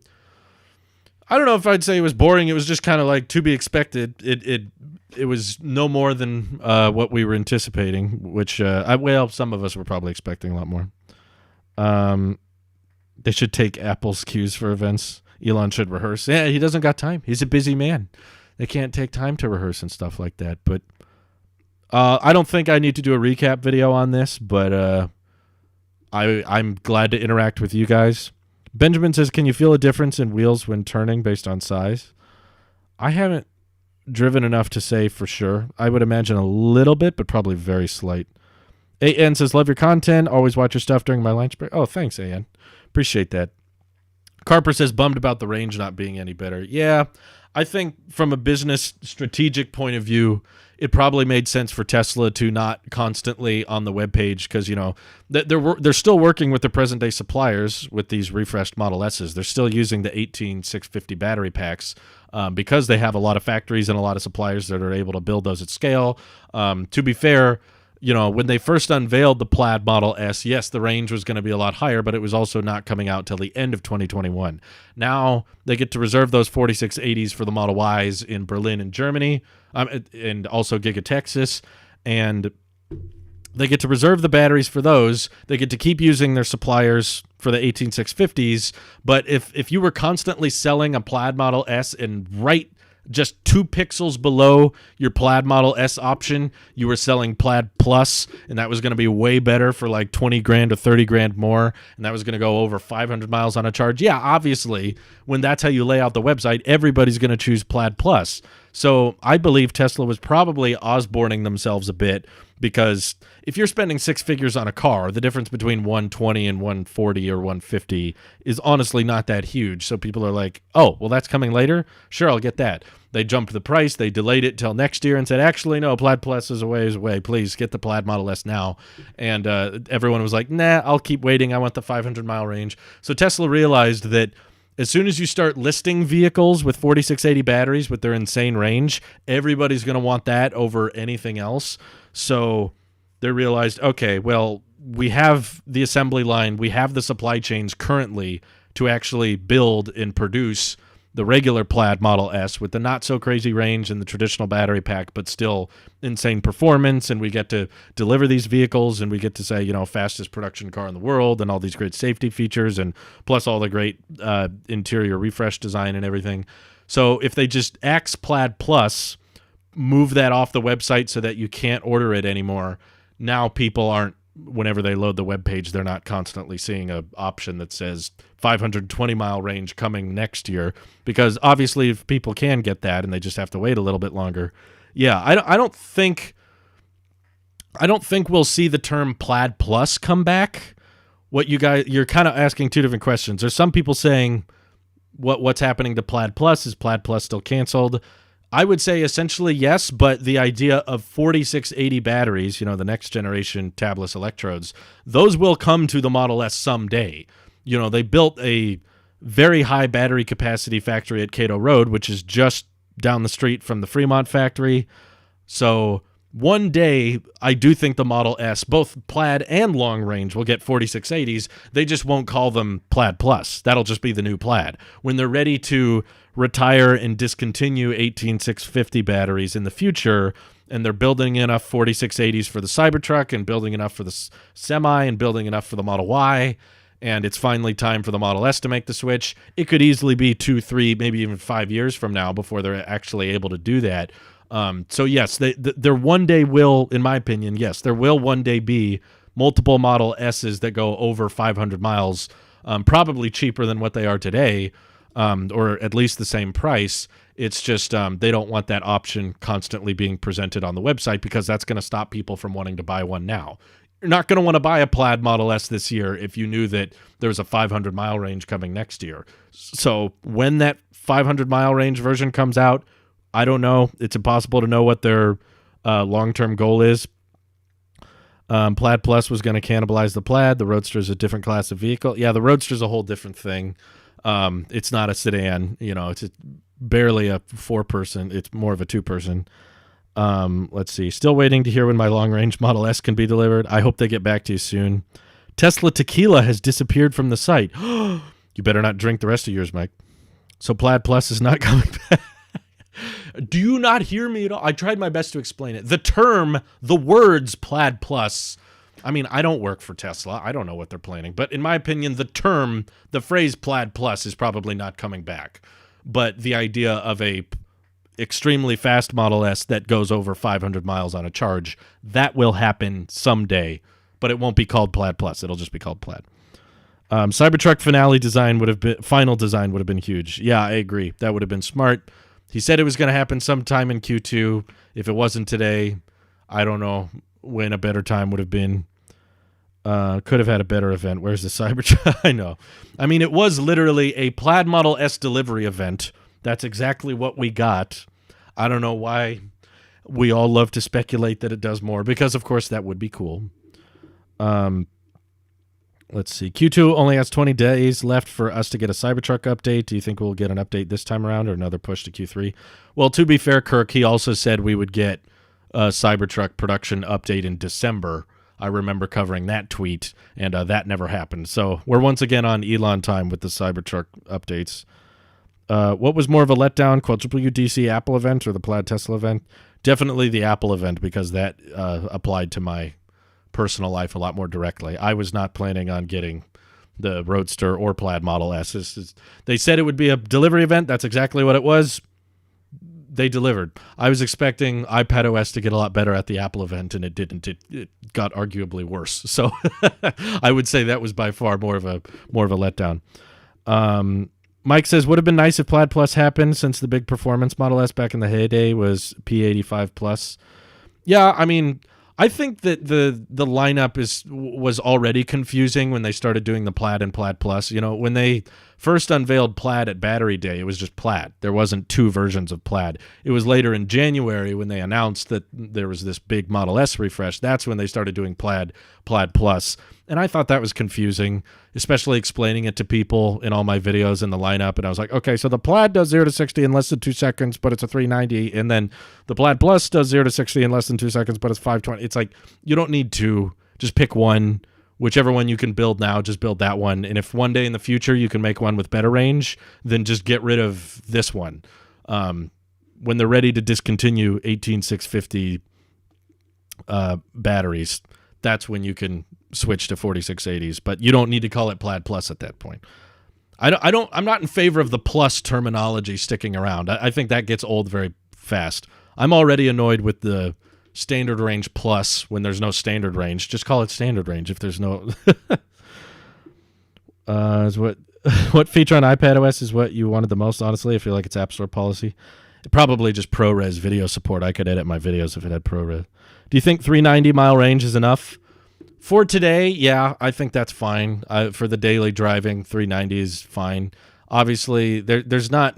I don't know if I'd say it was boring. It was just kind of like to be expected. It was no more than what we were anticipating, which, well, some of us were probably expecting a lot more. They should take Apple's cues for events. Elon should rehearse. Yeah, he doesn't got time. He's a busy man. They can't take time to rehearse and stuff like that. But I don't think I need to do a recap video on this, but I'm glad to interact with you guys. Benjamin says, can you feel a difference in wheels when turning based on size? I haven't driven enough to say for sure. I would imagine a little bit, but probably very slight. AN says, love your content. Always watch your stuff during my lunch break. Oh, thanks, AN. Appreciate that. Carper says, bummed about the range not being any better. Yeah, I think from a business strategic point of view, it probably made sense for Tesla to not constantly on the webpage because, you know, they're still working with the present-day suppliers with these refreshed Model S's. They're still using the 18650 battery packs because they have a lot of factories and a lot of suppliers that are able to build those at scale. To be fair, you know, when they first unveiled the Plaid Model S, yes, the range was going to be a lot higher, but it was also not coming out till the end of 2021. Now they get to reserve those 4680s for the Model Ys in Berlin and Germany, and also Giga Texas, and they get to reserve the batteries for those. They get to keep using their suppliers for the 18650s, but if you were constantly selling a Plaid Model S and just 2 pixels below your Plaid Model S option, you were selling Plaid Plus, and that was going to be way better for like 20 grand or 30 grand more, and that was going to go over 500 miles on a charge. Yeah, obviously, when that's how you lay out the website, everybody's going to choose Plaid Plus. So I believe Tesla was probably Osborning themselves a bit, because if you're spending 6 figures on a car, the difference between 120 and 140 or 150 is honestly not that huge. So people are like, oh, well, that's coming later? Sure, I'll get that. They jumped the price. They delayed it till next year and said, actually, no, Plaid Plus is a ways away. Please get the Plaid Model S now. And everyone was like, nah, I'll keep waiting. I want the 500-mile range. So Tesla realized that as soon as you start listing vehicles with 4680 batteries with their insane range, everybody's going to want that over anything else. So they realized, okay, well, we have the assembly line, we have the supply chains currently to actually build and produce the regular Plaid Model S with the not-so-crazy range and the traditional battery pack, but still insane performance, and we get to deliver these vehicles, and we get to say, you know, fastest production car in the world, and all these great safety features, and plus all the great interior refresh design and everything. So if they just axe Plaid Plus, move that off the website so that you can't order it anymore, now people aren't, whenever they load the web page, they're not constantly seeing an option that says 520-mile range coming next year, because obviously if people can get that and they just have to wait a little bit longer. Yeah, I don't think we'll see the term Plaid Plus come back. You're kind of asking two different questions. There's some people saying what's happening to Plaid Plus? Is Plaid Plus still canceled? I would say essentially yes, but the idea of 4680 batteries, the next generation tabless electrodes, those will come to the Model S someday. They built a very high battery capacity factory at Cato Road, which is just down the street from the Fremont factory. So one day, I do think the Model S, both Plaid and long range, will get 4680s. They just won't call them Plaid Plus. That'll just be the new Plaid. When they're ready to retire and discontinue 18650 batteries in the future, and they're building enough 4680s for the Cybertruck and building enough for the Semi and building enough for the Model Y, and it's finally time for the Model S to make the switch, it could easily be 2, 3, maybe even 5 years from now before they're actually able to do that. So yes, there one day will, in my opinion, yes, there will one day be multiple Model S's that go over 500 miles, probably cheaper than what they are today, or at least the same price. It's just they don't want that option constantly being presented on the website because that's going to stop people from wanting to buy one now. You're not going to want to buy a Plaid Model S this year if you knew that there's a 500-mile range coming next year. So when that 500-mile range version comes out, I don't know. It's impossible to know what their long-term goal is. Plaid Plus was going to cannibalize the Plaid. The Roadster is a different class of vehicle. Yeah, the Roadster is a whole different thing. It's not a sedan. It's barely a 4-person. It's more of a 2-person. Let's see. Still waiting to hear when my long-range Model S can be delivered. I hope they get back to you soon. Tesla Tequila has disappeared from the site. You better not drink the rest of yours, Mike. So Plaid Plus is not coming back. Do you not hear me at all? I tried my best to explain it. The words Plaid Plus, I mean, I don't work for Tesla. I don't know what they're planning. But in my opinion, the phrase Plaid Plus is probably not coming back. But the idea of a extremely fast Model S that goes over 500 miles on a charge, that will happen someday. But it won't be called Plaid Plus. It'll just be called Plaid. Cybertruck final design would have been huge. Yeah, I agree. That would have been smart. He said it was going to happen sometime in Q2. If it wasn't today, I don't know when a better time would have been. Could have had a better event. Where's the Cybertruck? I know. I mean, it was literally a Plaid Model S delivery event. That's exactly what we got. I don't know why we all love to speculate that it does more, because, of course, that would be cool. Let's see. Q2 only has 20 days left for us to get a Cybertruck update. Do you think we'll get an update this time around or another push to Q3? Well, to be fair, Kirk, he also said we would get a Cybertruck production update in December. I remember covering that tweet, and that never happened. So we're once again on Elon time with the Cybertruck updates. What was more of a letdown, Quadruple UDC Apple event or the Plaid Tesla event? Definitely the Apple event, because that applied to my personal life a lot more directly. I was not planning on getting the Roadster or Plaid Model S. They said it would be a delivery event. That's exactly what it was. They delivered. I was expecting iPad OS to get a lot better at the Apple event, and it didn't. It got arguably worse. So I would say that was by far more of a letdown. Mike says, would have been nice if Plaid Plus happened, since the big performance Model S back in the heyday was P85 Plus. Yeah, I mean, I think that the lineup was already confusing when they started doing the Plaid and Plaid Plus. When they first unveiled Plaid at Battery Day, it was just Plaid. There wasn't 2 versions of Plaid. It was later in January when they announced that there was this big Model S refresh. That's when they started doing Plaid Plus. And I thought that was confusing, especially explaining it to people in all my videos in the lineup. And I was like, okay, so the Plaid does 0 to 60 in less than 2 seconds, but it's a 390. And then the Plaid Plus does 0 to 60 in less than 2 seconds, but it's 520. It's like, you don't need to. Just pick one. Whichever one you can build now, just build that one. And if one day in the future you can make one with better range, then just get rid of this one. When they're ready to discontinue 18650 batteries, that's when you can switch to 4680s, but you don't need to call it Plaid Plus at that point. I'm not in favor of the plus terminology sticking around. I think that gets old very fast. I'm already annoyed with the standard range plus when there's no standard range. Just call it standard range if there's no. What feature on iPad OS is what you wanted the most? Honestly, I feel like it's App Store policy. Probably just ProRes video support. I could edit my videos if it had ProRes. Do you think 390 mile range is enough? For today, yeah, I think that's fine. For the daily driving, 390 is fine. Obviously, there's not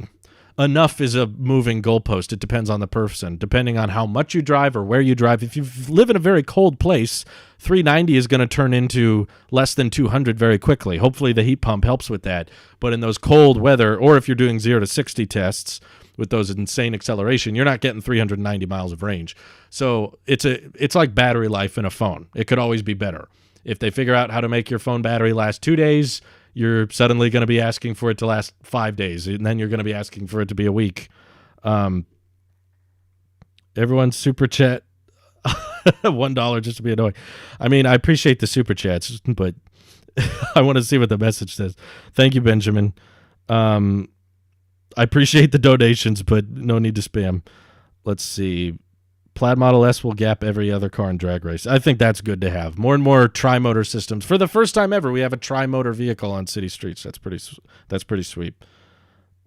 enough is a moving goalpost. It depends on the person, depending on how much you drive or where you drive. If you live in a very cold place, 390 is going to turn into less than 200 very quickly. Hopefully the heat pump helps with that. But in those cold weather, or if you're doing 0 to 60 tests with those insane acceleration, you're not getting 390 miles of range. So it's like battery life in a phone. It could always be better. If they figure out how to make your phone battery last 2 days, you're suddenly going to be asking for it to last 5 days, and then you're going to be asking for it to be a week. Everyone's super chat $1 just to be annoying. I mean, I appreciate the super chats, but I want to see what the message says. Thank you, Benjamin. I appreciate the donations, but no need to spam. Let's see. Plaid Model S will gap every other car in drag race. I think that's good to have. More and more tri-motor systems. For the first time ever, we have a tri-motor vehicle on city streets. That's pretty sweet.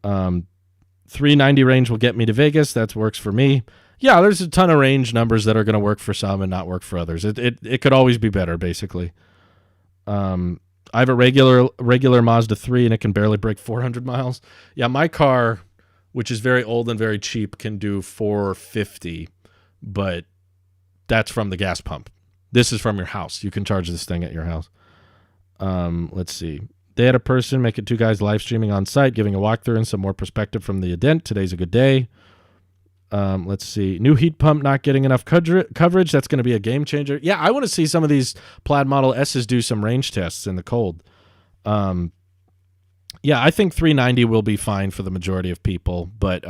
390 range will get me to Vegas. That works for me. Yeah, there's a ton of range numbers that are going to work for some and not work for others. It could always be better, basically. I have a regular Mazda 3, and it can barely break 400 miles. Yeah, my car, which is very old and very cheap, can do 450. But that's from the gas pump. This is from your house. You can charge this thing at your house. Let's see. They had a person make it 2 guys live streaming on site, giving a walkthrough and some more perspective from the event. Today's a good day. Let's see. New heat pump not getting enough coverage. That's going to be a game changer. Yeah, I want to see some of these Plaid Model S's do some range tests in the cold. Yeah, I think 390 will be fine for the majority of people, but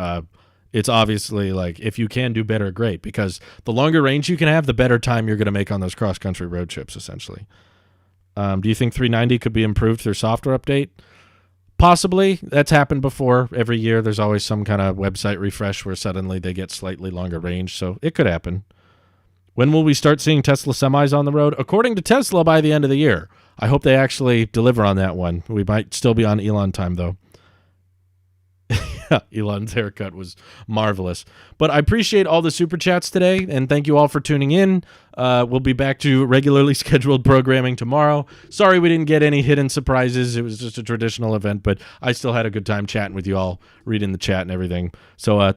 it's obviously like if you can do better, great, because the longer range you can have, the better time you're going to make on those cross-country road trips, essentially. Do you think 390 could be improved through software update? Possibly. That's happened before. Every year there's always some kind of website refresh where suddenly they get slightly longer range, so it could happen. When will we start seeing Tesla semis on the road? According to Tesla, by the end of the year. I hope they actually deliver on that one. We might still be on Elon time, though. Elon's haircut was marvelous. But I appreciate all the super chats today, and thank you all for tuning in. We'll be back to regularly scheduled programming tomorrow. Sorry we didn't get any hidden surprises. It was just a traditional event, but I still had a good time chatting with you all, reading the chat and everything. So